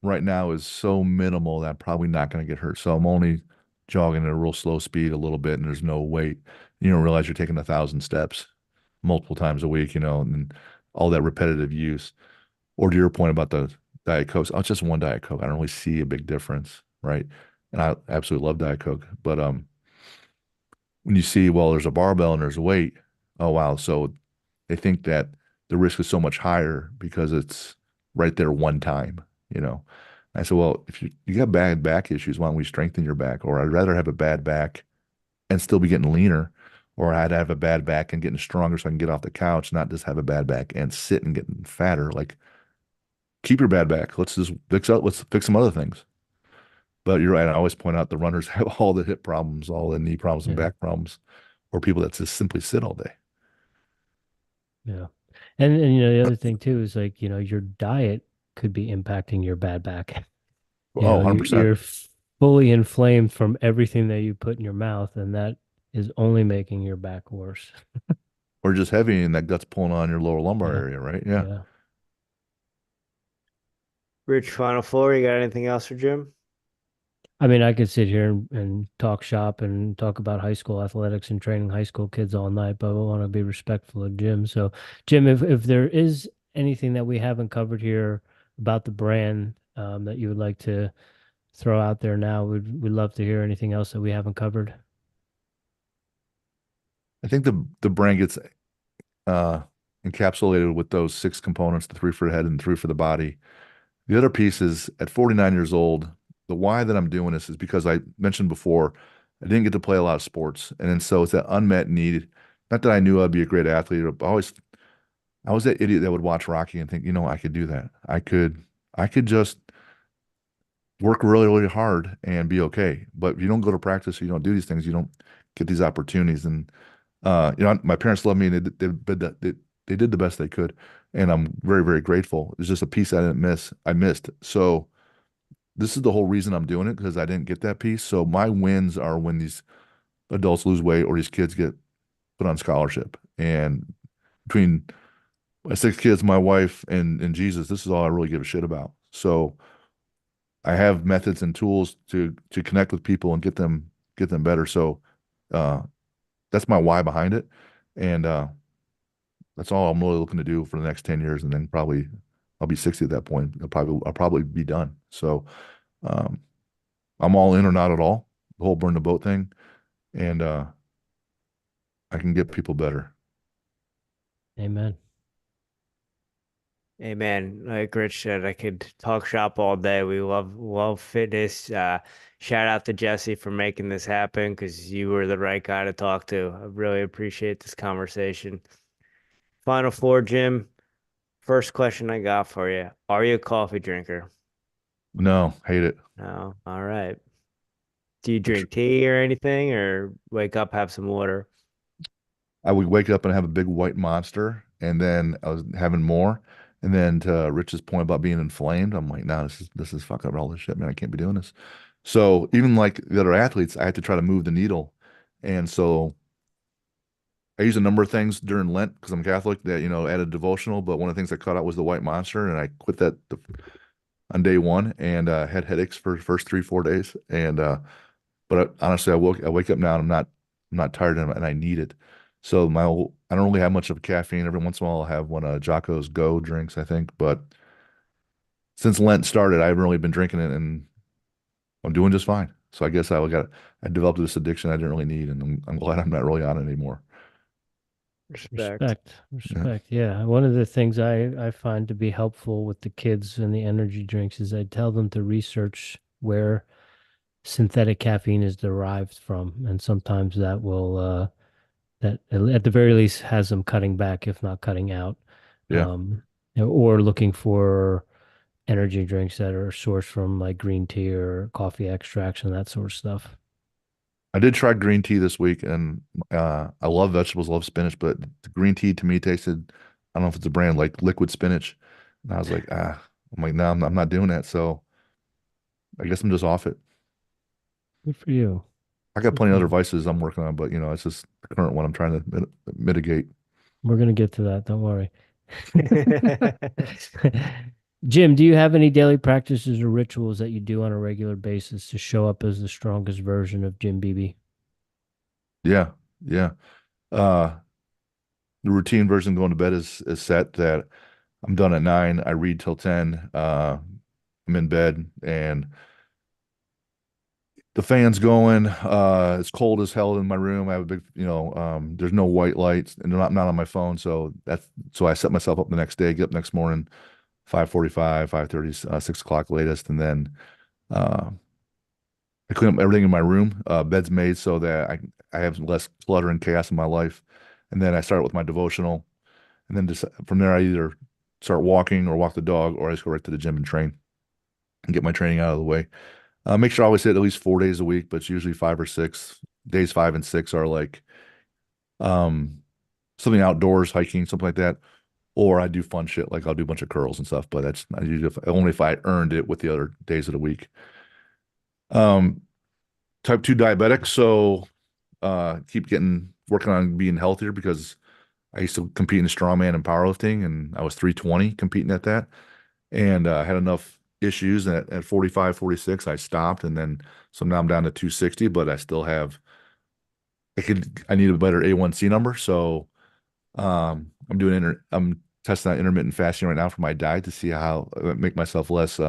right now is so minimal that I'm probably not going to get hurt. So I'm only jogging at a real slow speed a little bit and there's no weight. You don't realize you're taking 1,000 steps multiple times a week, and all that repetitive use. Or to your point about the Diet Coke, oh, it's just one Diet Coke. I don't really see a big difference, right? And I absolutely love Diet Coke. But when you see, well, there's a barbell and there's a weight, oh wow. So they think that the risk is so much higher because it's right there one time, you know. I said, well, if you got bad back issues, why don't we strengthen your back? Or I'd rather have a bad back and still be getting leaner, or I'd have a bad back and getting stronger so I can get off the couch, not just have a bad back and sit and getting fatter. Like, keep your bad back. Let's fix some other things. But you're right. I always point out the runners have all the hip problems, all the knee problems and Yeah. back problems, or people that just simply sit all day. Yeah. And the other thing too is like, your diet could be impacting your bad back. Oh, 100%. You're fully inflamed from everything that you put in your mouth, and that is only making your back worse. Or just heavy and that gut's pulling on your lower lumbar Yeah. area, right? Yeah. Yeah. Rich, final floor. You got anything else for Jim? I mean, I could sit here and talk shop and talk about high school athletics and training high school kids all night, but I want to be respectful of Jim. So, Jim, if there is anything that we haven't covered here about the brand that you would like to throw out there now, we'd love to hear anything else that we haven't covered. I think the brand gets uh encapsulated with those six components, the three for the head and three for the body. The other piece is at 49 years old, the why that I'm doing this is because I mentioned before, I didn't get to play a lot of sports. And then so it's that unmet need. Not that I knew I'd be a great athlete, but I was that idiot that would watch Rocky and think, I could do that. I could just work really, really hard and be okay. But if you don't go to practice or you don't do these things, you don't get these opportunities. And my parents love me and they did the best they could. And I'm very, very grateful. It's just a piece I missed. So this is the whole reason I'm doing it because I didn't get that piece. So my wins are when these adults lose weight or these kids get put on scholarship. And between my six kids, my wife, and Jesus, this is all I really give a shit about. So I have methods and tools to connect with people and get them better. So uh, that's my why behind it, and that's all I'm really looking to do for the next 10 years, and then probably I'll be 60 at that point. I'll probably be done. So um, I'm all in or not at all. The whole burn the boat thing, and I can get people better. Amen. Amen. Like Rich said, I could talk shop all day. We love fitness. Shout out to Jesse for making this happen because you were the right guy to talk to. I really appreciate this conversation. Final floor, Jim. First question I got for you. Are you a coffee drinker? No, hate it. No. All right. Do you drink tea or anything or wake up, have some water? I would wake up and have a big white monster, and then I was having more. And then to Rich's point about being inflamed, I'm like, no, this is fucking up all this shit, man. I can't be doing this. So even like the other athletes, I had to try to move the needle. And so I use a number of things during Lent because I'm Catholic that, added devotional. But one of the things I cut out was the white monster, and I quit that on day one and had headaches for the first 3, 4 days. And but honestly, I wake up now and I'm not tired and I need it. So I don't really have much of caffeine. Every once in a while, I'll have one of Jocko's Go drinks, I think. But since Lent started, I haven't really been drinking it, and I'm doing just fine. So I guess I developed this addiction I didn't really need, and I'm glad I'm not really on it anymore. Respect. Yeah. Respect. Yeah. One of the things I find to be helpful with the kids and the energy drinks is I tell them to research where synthetic caffeine is derived from. And sometimes that at the very least has them cutting back, if not cutting out, Yeah. or looking for energy drinks that are sourced from like green tea or coffee extraction, that sort of stuff. I did try green tea this week, and I love vegetables, love spinach, but the green tea to me tasted, I don't know if it's a brand, like liquid spinach. And I was like, I'm like, no, I'm not doing that. So I guess I'm just off it. Good for you. I got Good plenty for of other you. vices I'm working on, but it's just the current one I'm trying to mitigate. We're gonna get to that. Don't worry. Jim, do you have any daily practices or rituals that you do on a regular basis to show up as the strongest version of Jim Beebe? Yeah, yeah. Uh, the routine version going to bed is set that I'm done at 9. I read till 10. I'm in bed and the fan's going. It's cold as hell in my room. I have a big, there's no white lights and they're not on my phone. So I set myself up the next day, get up next morning, 5:45, 5:30, 6 o'clock latest. And then, uh, I clean up everything in my room. Bed's made so that I have less clutter and chaos in my life. And then I start with my devotional. And then just from there, I either start walking or walk the dog, or I just go right to the gym and train and get my training out of the way. Make sure I always hit at least 4 days a week, but it's usually 5 or 6. Days 5 and 6 are like um, something outdoors, hiking, something like that. Or I do fun shit, like I'll do a bunch of curls and stuff, but that's not usually only if I earned it with the other days of the week. Um, type 2 diabetic, so keep working on being healthier because I used to compete in strongman and powerlifting, and I was 320 competing at that. And I had enough issues at 45, 46, I stopped. And then, so now I'm down to 260, but I still have, I need a better A1C number. So I'm testing out intermittent fasting right now for my diet to see how make myself less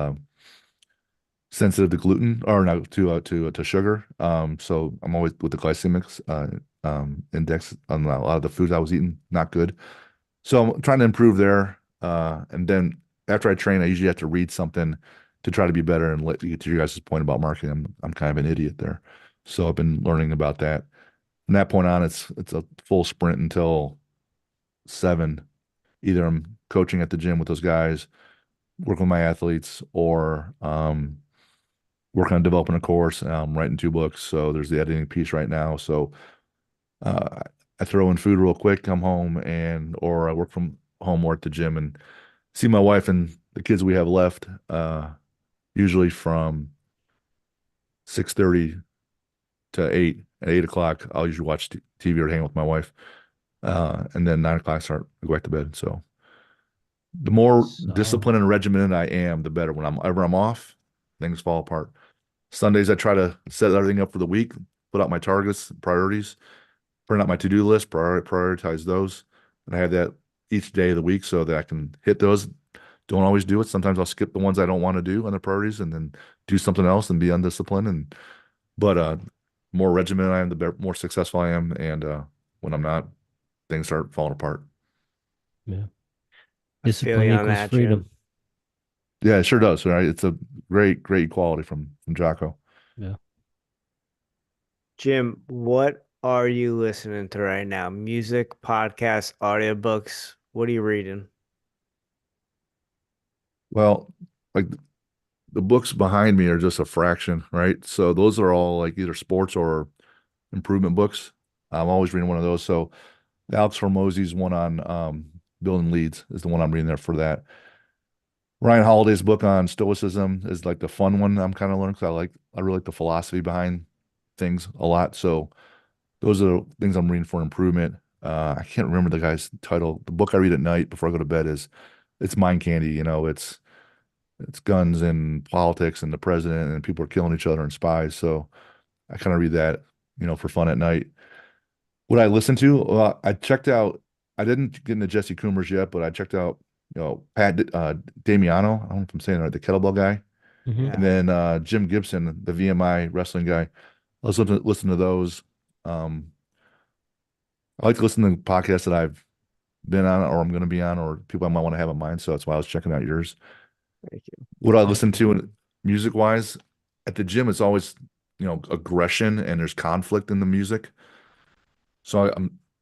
sensitive to gluten or not to sugar. So I'm always with the glycemic index on a lot of the foods I was eating, not good. So I'm trying to improve there. And then after I train, I usually have to read something to try to be better. And let get to your guys' point about marketing. I'm kind of an idiot there. So I've been learning about that. From that point on, it's a full sprint until 7. Either I'm coaching at the gym with those guys, working with my athletes, or working on developing a course. I'm writing 2 books. So there's the editing piece right now. So uh, I throw in food real quick, come home, or I work from home or at the gym and see my wife and the kids we have left, usually from 6:30 to 8. At 8 o'clock, I'll usually watch TV or hang with my wife. And then 9 o'clock, I go back to bed. So the more Solid. disciplined and regimented I am, the better. Whenever I'm off, things fall apart. Sundays, I try to set everything up for the week, put out my targets, priorities, print out my to-do list, prioritize those. And I have that each day of the week so that I can hit those. Don't always do it. Sometimes I'll skip the ones I don't want to do on the priorities and then do something else and be undisciplined. But more regimented I am, the more successful I am. And when I'm not, things start falling apart. Yeah. I feel Discipline you on equals that, Jim. freedom. Yeah, it sure does. Right? It's a great quality from Jocko. Yeah. Jim, what are you listening to right now? Music, podcasts, audiobooks? What are you reading? Well, like the books behind me are just a fraction, right? So those are all like either sports or improvement books. I'm always reading one of those. So Alex Hormozy's one on building leads is the one I'm reading there for that. Ryan Holiday's book on stoicism is like the fun one I'm kind of learning because I really like the philosophy behind things a lot. So those are the things I'm reading for improvement. I can't remember the guy's title. The book I read at night before I go to bed is it's mind candy. It's guns and politics and the president and people are killing each other and spies. So I kind of read that, for fun at night. What I listened to, I checked out. I didn't get into Jesse Coomers yet, but I checked out, Pat Damiano. I don't know if I'm saying it right, the kettlebell guy, Hmm. and Yeah. then Jim Gibson, the VMI wrestling guy. I was listen to those. Um, I like to listen to podcasts that I've been on or I'm going to be on or people I might want to have in mind. So that's why I was checking out yours. Thank you. What I listen Awesome. to music wise at the gym, it's always, aggression and there's conflict in the music. So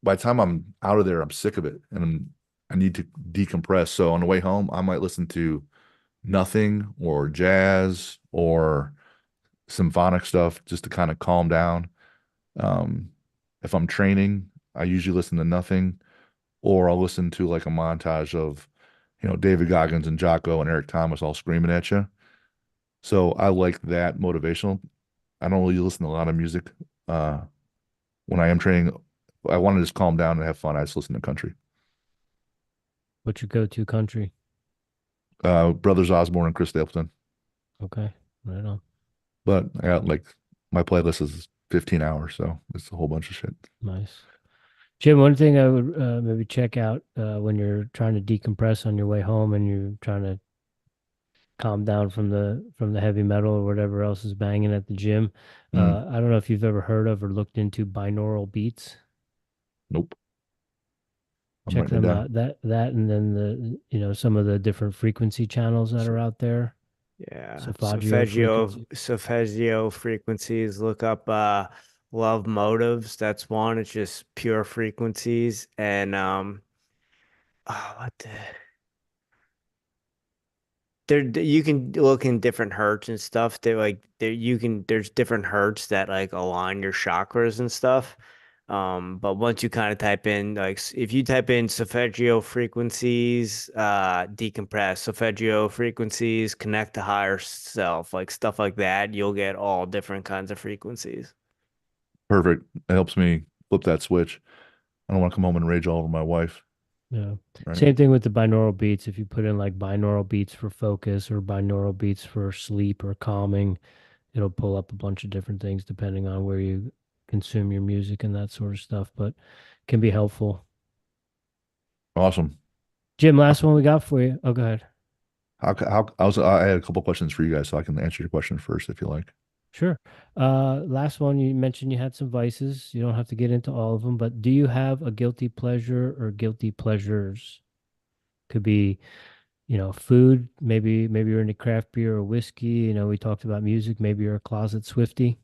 by the time I'm out of there, I'm sick of it and I need to decompress. So on the way home, I might listen to nothing or jazz or symphonic stuff just to kind of calm down. Um, if I'm training, I usually listen to nothing, or I'll listen to like a montage of, David Goggins and Jocko and Eric Thomas all screaming at you. So I like that motivational. I don't really listen to a lot of music. Uh, when I am training, I want to just calm down and have fun. I just listen to country. What's your go-to country? Brothers Osborne and Chris Stapleton. Okay, right on. But I got like my playlist is 15 hours, so it's a whole bunch of shit. Nice. Jim, one thing I would maybe check out when you're trying to decompress on your way home and you're trying to calm down from the heavy metal or whatever else is banging at the gym. Mm, I don't know if you've ever heard of or looked into binaural beats. nope. I'm Check writing it them down. out. That and then some of the different frequency channels that So, are out there. yeah. Solfeggio frequency. Solfeggio frequencies. Look up love motives. That's one. It's just pure frequencies. And what the you can look in different hertz and stuff. There's different hertz that like align your chakras and stuff. But once you kind of type in if you type in solfeggio frequencies, decompress, solfeggio frequencies, connect to higher self, like stuff like that, you'll get all different kinds of frequencies. Perfect. It helps me flip that switch. I don't want to come home and rage all over my wife, Yeah. right? Same thing with the binaural beats. If you put in like binaural beats for focus or binaural beats for sleep or calming, it'll pull up a bunch of different things depending on where you consume your music and that sort of stuff, but can be helpful. Awesome. Jim, last one we got for you. Oh, go ahead. I had a couple questions for you guys, so I can answer your question first if you like. Sure. Last one, you mentioned you had some vices. You don't have to get into all of them, but do you have a guilty pleasure or guilty pleasures? Could be, food. Maybe you're into craft beer or whiskey. We talked about music. Maybe you're a closet Swiftie.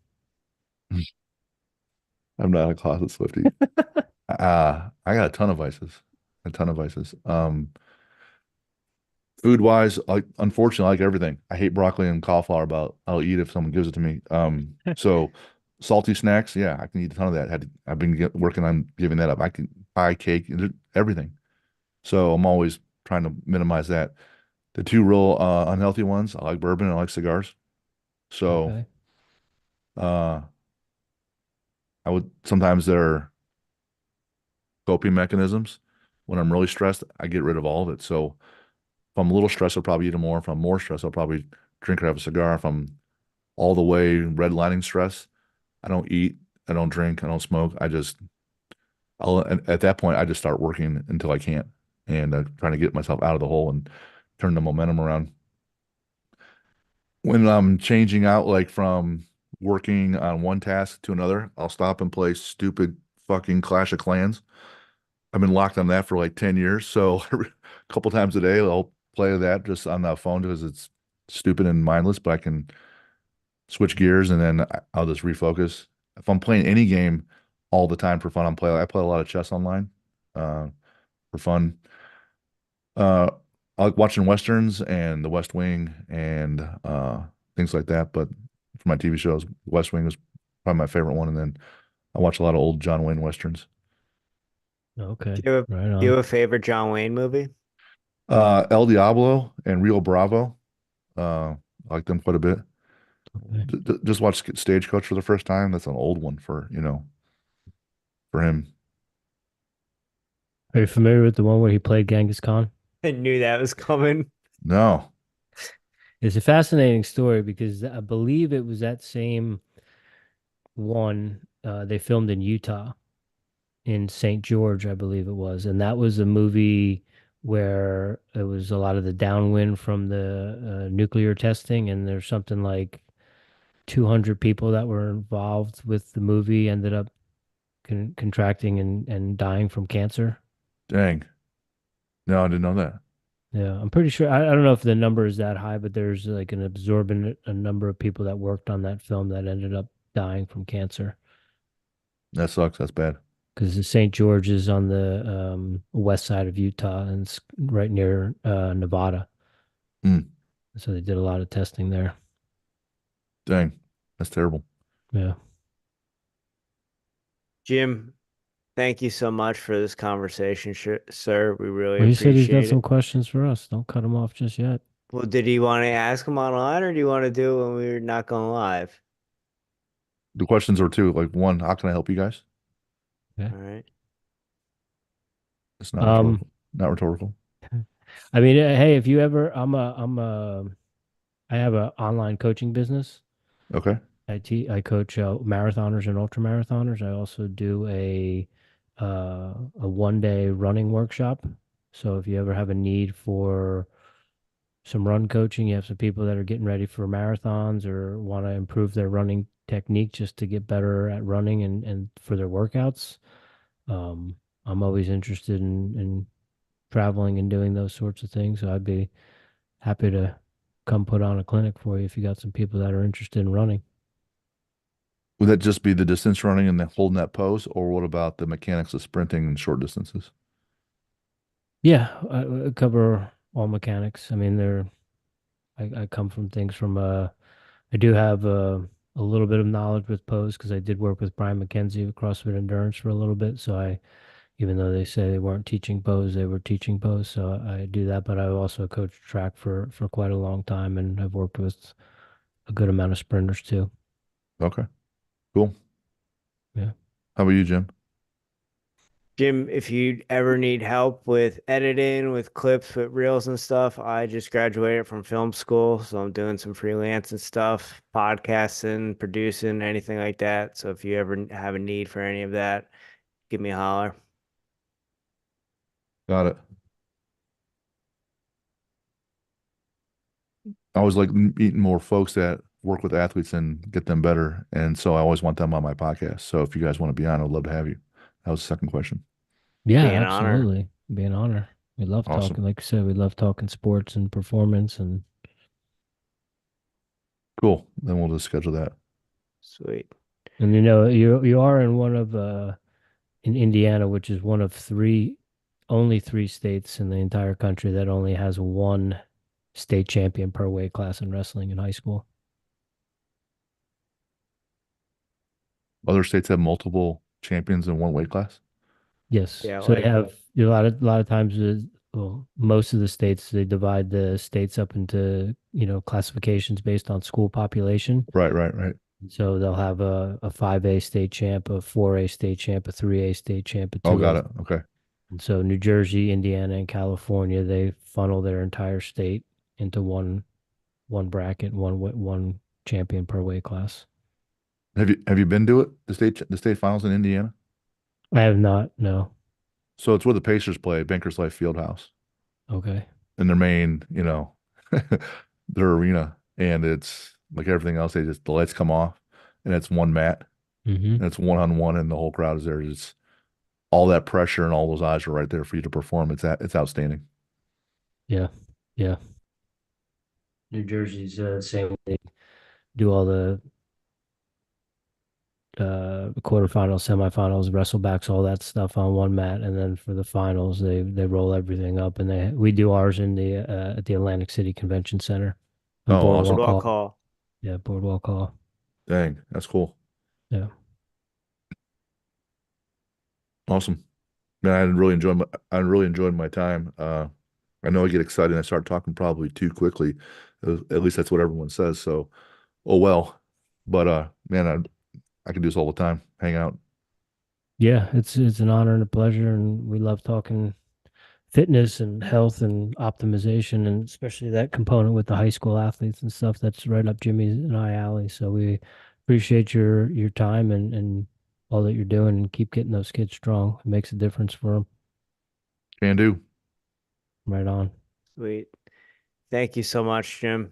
I'm not a closet Swiftie. I got a ton of vices, a ton of vices. Food wise, unfortunately, I like everything. I hate broccoli and cauliflower, but I'll eat if someone gives it to me. So salty snacks, yeah, I can eat a ton of that. I've been working on giving that up. I can pie, cake, everything. So I'm always trying to minimize that. The two real unhealthy ones, I like bourbon and I like cigars. So Okay. uh, I would sometimes they're coping mechanisms. When I'm really stressed, I get rid of all of it. So if I'm a little stressed, I'll probably eat them more. If I'm more stressed, I'll probably drink or have a cigar. If I'm all the way redlining stress, I don't eat, I don't drink, I don't smoke. At that point, I just start working until I can't and trying to get myself out of the hole and turn the momentum around. When I'm changing out like from working on one task to another, I'll stop and play stupid fucking Clash of Clans. I've been locked on that for like 10 years. So a couple times a day, I'll play that just on the phone because it's stupid and mindless, but I can switch gears and then I'll just refocus. If I'm playing any game all the time for fun, I play a lot of chess online uh, for fun. Uh, I like watching Westerns and The West Wing and things like that. But for my TV shows, West Wing was probably my favorite one. And then I watch a lot of old John Wayne Westerns. Okay. Do you have, Right do you on. have a favorite John Wayne movie? El Diablo and Rio Bravo. I like them quite a bit. Okay. Just watch Stagecoach for the first time. That's an old one for him. Are you familiar with the one where he played Genghis Khan? I knew that was coming. No. It's a fascinating story because I believe it was that same one they filmed in Utah, in St. George, I believe it was. And that was a movie where it was a lot of the downwind from the nuclear testing. And there's something like 200 people that were involved with the movie ended up contracting and dying from cancer. Dang. No, I didn't know that. Yeah, I'm pretty sure. I don't know if the number is that high, but there's like an absorbent a number of people that worked on that film that ended up dying from cancer. That sucks. That's bad. because St. George is on the west side of Utah and it's right near Nevada. Mm, So they did a lot of testing there. dang, that's terrible. Yeah. Jim, thank you so much for this conversation, sir. We really Well, he said he's got appreciate some it. questions for us. Don't cut him off just yet. Well, did he want to ask him online, or do you want to do it when we're not going live? The questions are two, like one, how can I help you guys? Okay. All right. It's not Um, rhetorical. Not rhetorical. I mean, hey, if you ever, I have an online coaching business. Okay. I coach marathoners and ultra marathoners. I also do a 1 day running workshop. So if you ever have a need for some run coaching, you have some people that are getting ready for marathons or want to improve their running technique just to get better at running and for their workouts. Um, I'm always interested in traveling and doing those sorts of things. So I'd be happy to come put on a clinic for you if you got some people that are interested in running. Would that just be the distance running and then holding that pose, or what about the mechanics of sprinting and short distances? Yeah, I cover all mechanics. I mean, I come from things from I do have a little bit of knowledge with pose because I did work with Brian McKenzie with CrossFit Endurance for a little bit. So even though they say they weren't teaching pose, they were teaching pose. So I do that, but I also coached track for quite a long time, and I've worked with a good amount of sprinters too. Okay, cool. Yeah. How about you, Jim? Jim, if you ever need help with editing, with clips, with reels and stuff, I just graduated from film school, so I'm doing some freelance and stuff, podcasting, producing, anything like that. So if you ever have a need for any of that, give me a holler. Got it. I always like meeting more folks that work with athletes and get them better. And so I always want them on my podcast. So if you guys want to be on, I'd love to have you. That was the second question. Yeah, Be an honor. absolutely. Be an honor. We love Awesome. talking, like you said, we love talking sports and performance and Cool. Then we'll just schedule that. Sweet. you are in one of in Indiana, which is one of only three states in the entire country that only has one state champion per weight class in wrestling in high school. Other states have multiple champions in one weight class. Yes. Yeah, So they like have a lot of times well, most of the states they divide the states up into, classifications based on school population. Right, right, right. So they'll have a 5A state champ, a 4A state champ, a 3A state champ, a Oh, 2A. got it. Okay. And so New Jersey, Indiana, and California, they funnel their entire state into one bracket, one champion per weight class. Have you been to it? The state finals in Indiana? I have not, no. So it's where the Pacers play, Bankers Life Fieldhouse, Okay. in their main, their arena. And it's like everything else, the lights come off and it's one mat Mm-hmm. and it's one on one and the whole crowd is there. It's all that pressure and all those eyes are right there for you to perform. It's outstanding. Yeah. Yeah. New Jersey's same. They do all the quarterfinals, semifinals, wrestlebacks, all that stuff on one mat, and then for the finals, they roll everything up, and we do ours in the at the Atlantic City Convention Center, on Oh, awesome. Boardwalk Boardwalk Hall. Hall. Yeah, Boardwalk Hall. Dang, that's cool. Yeah. Awesome. Man, I really enjoyed my time. I know I get excited and I start talking probably too quickly. At least that's what everyone says. So, oh well. But man, I can do this all the time. Hang out. Yeah, it's an honor and a pleasure, and we love talking fitness and health and optimization, and especially that component with the high school athletes and stuff. That's right up Jimmy's and I alley. So we appreciate your time and all that you're doing, and keep getting those kids strong. It makes a difference for them. Can do. Right on. Sweet. Thank you so much, Jim.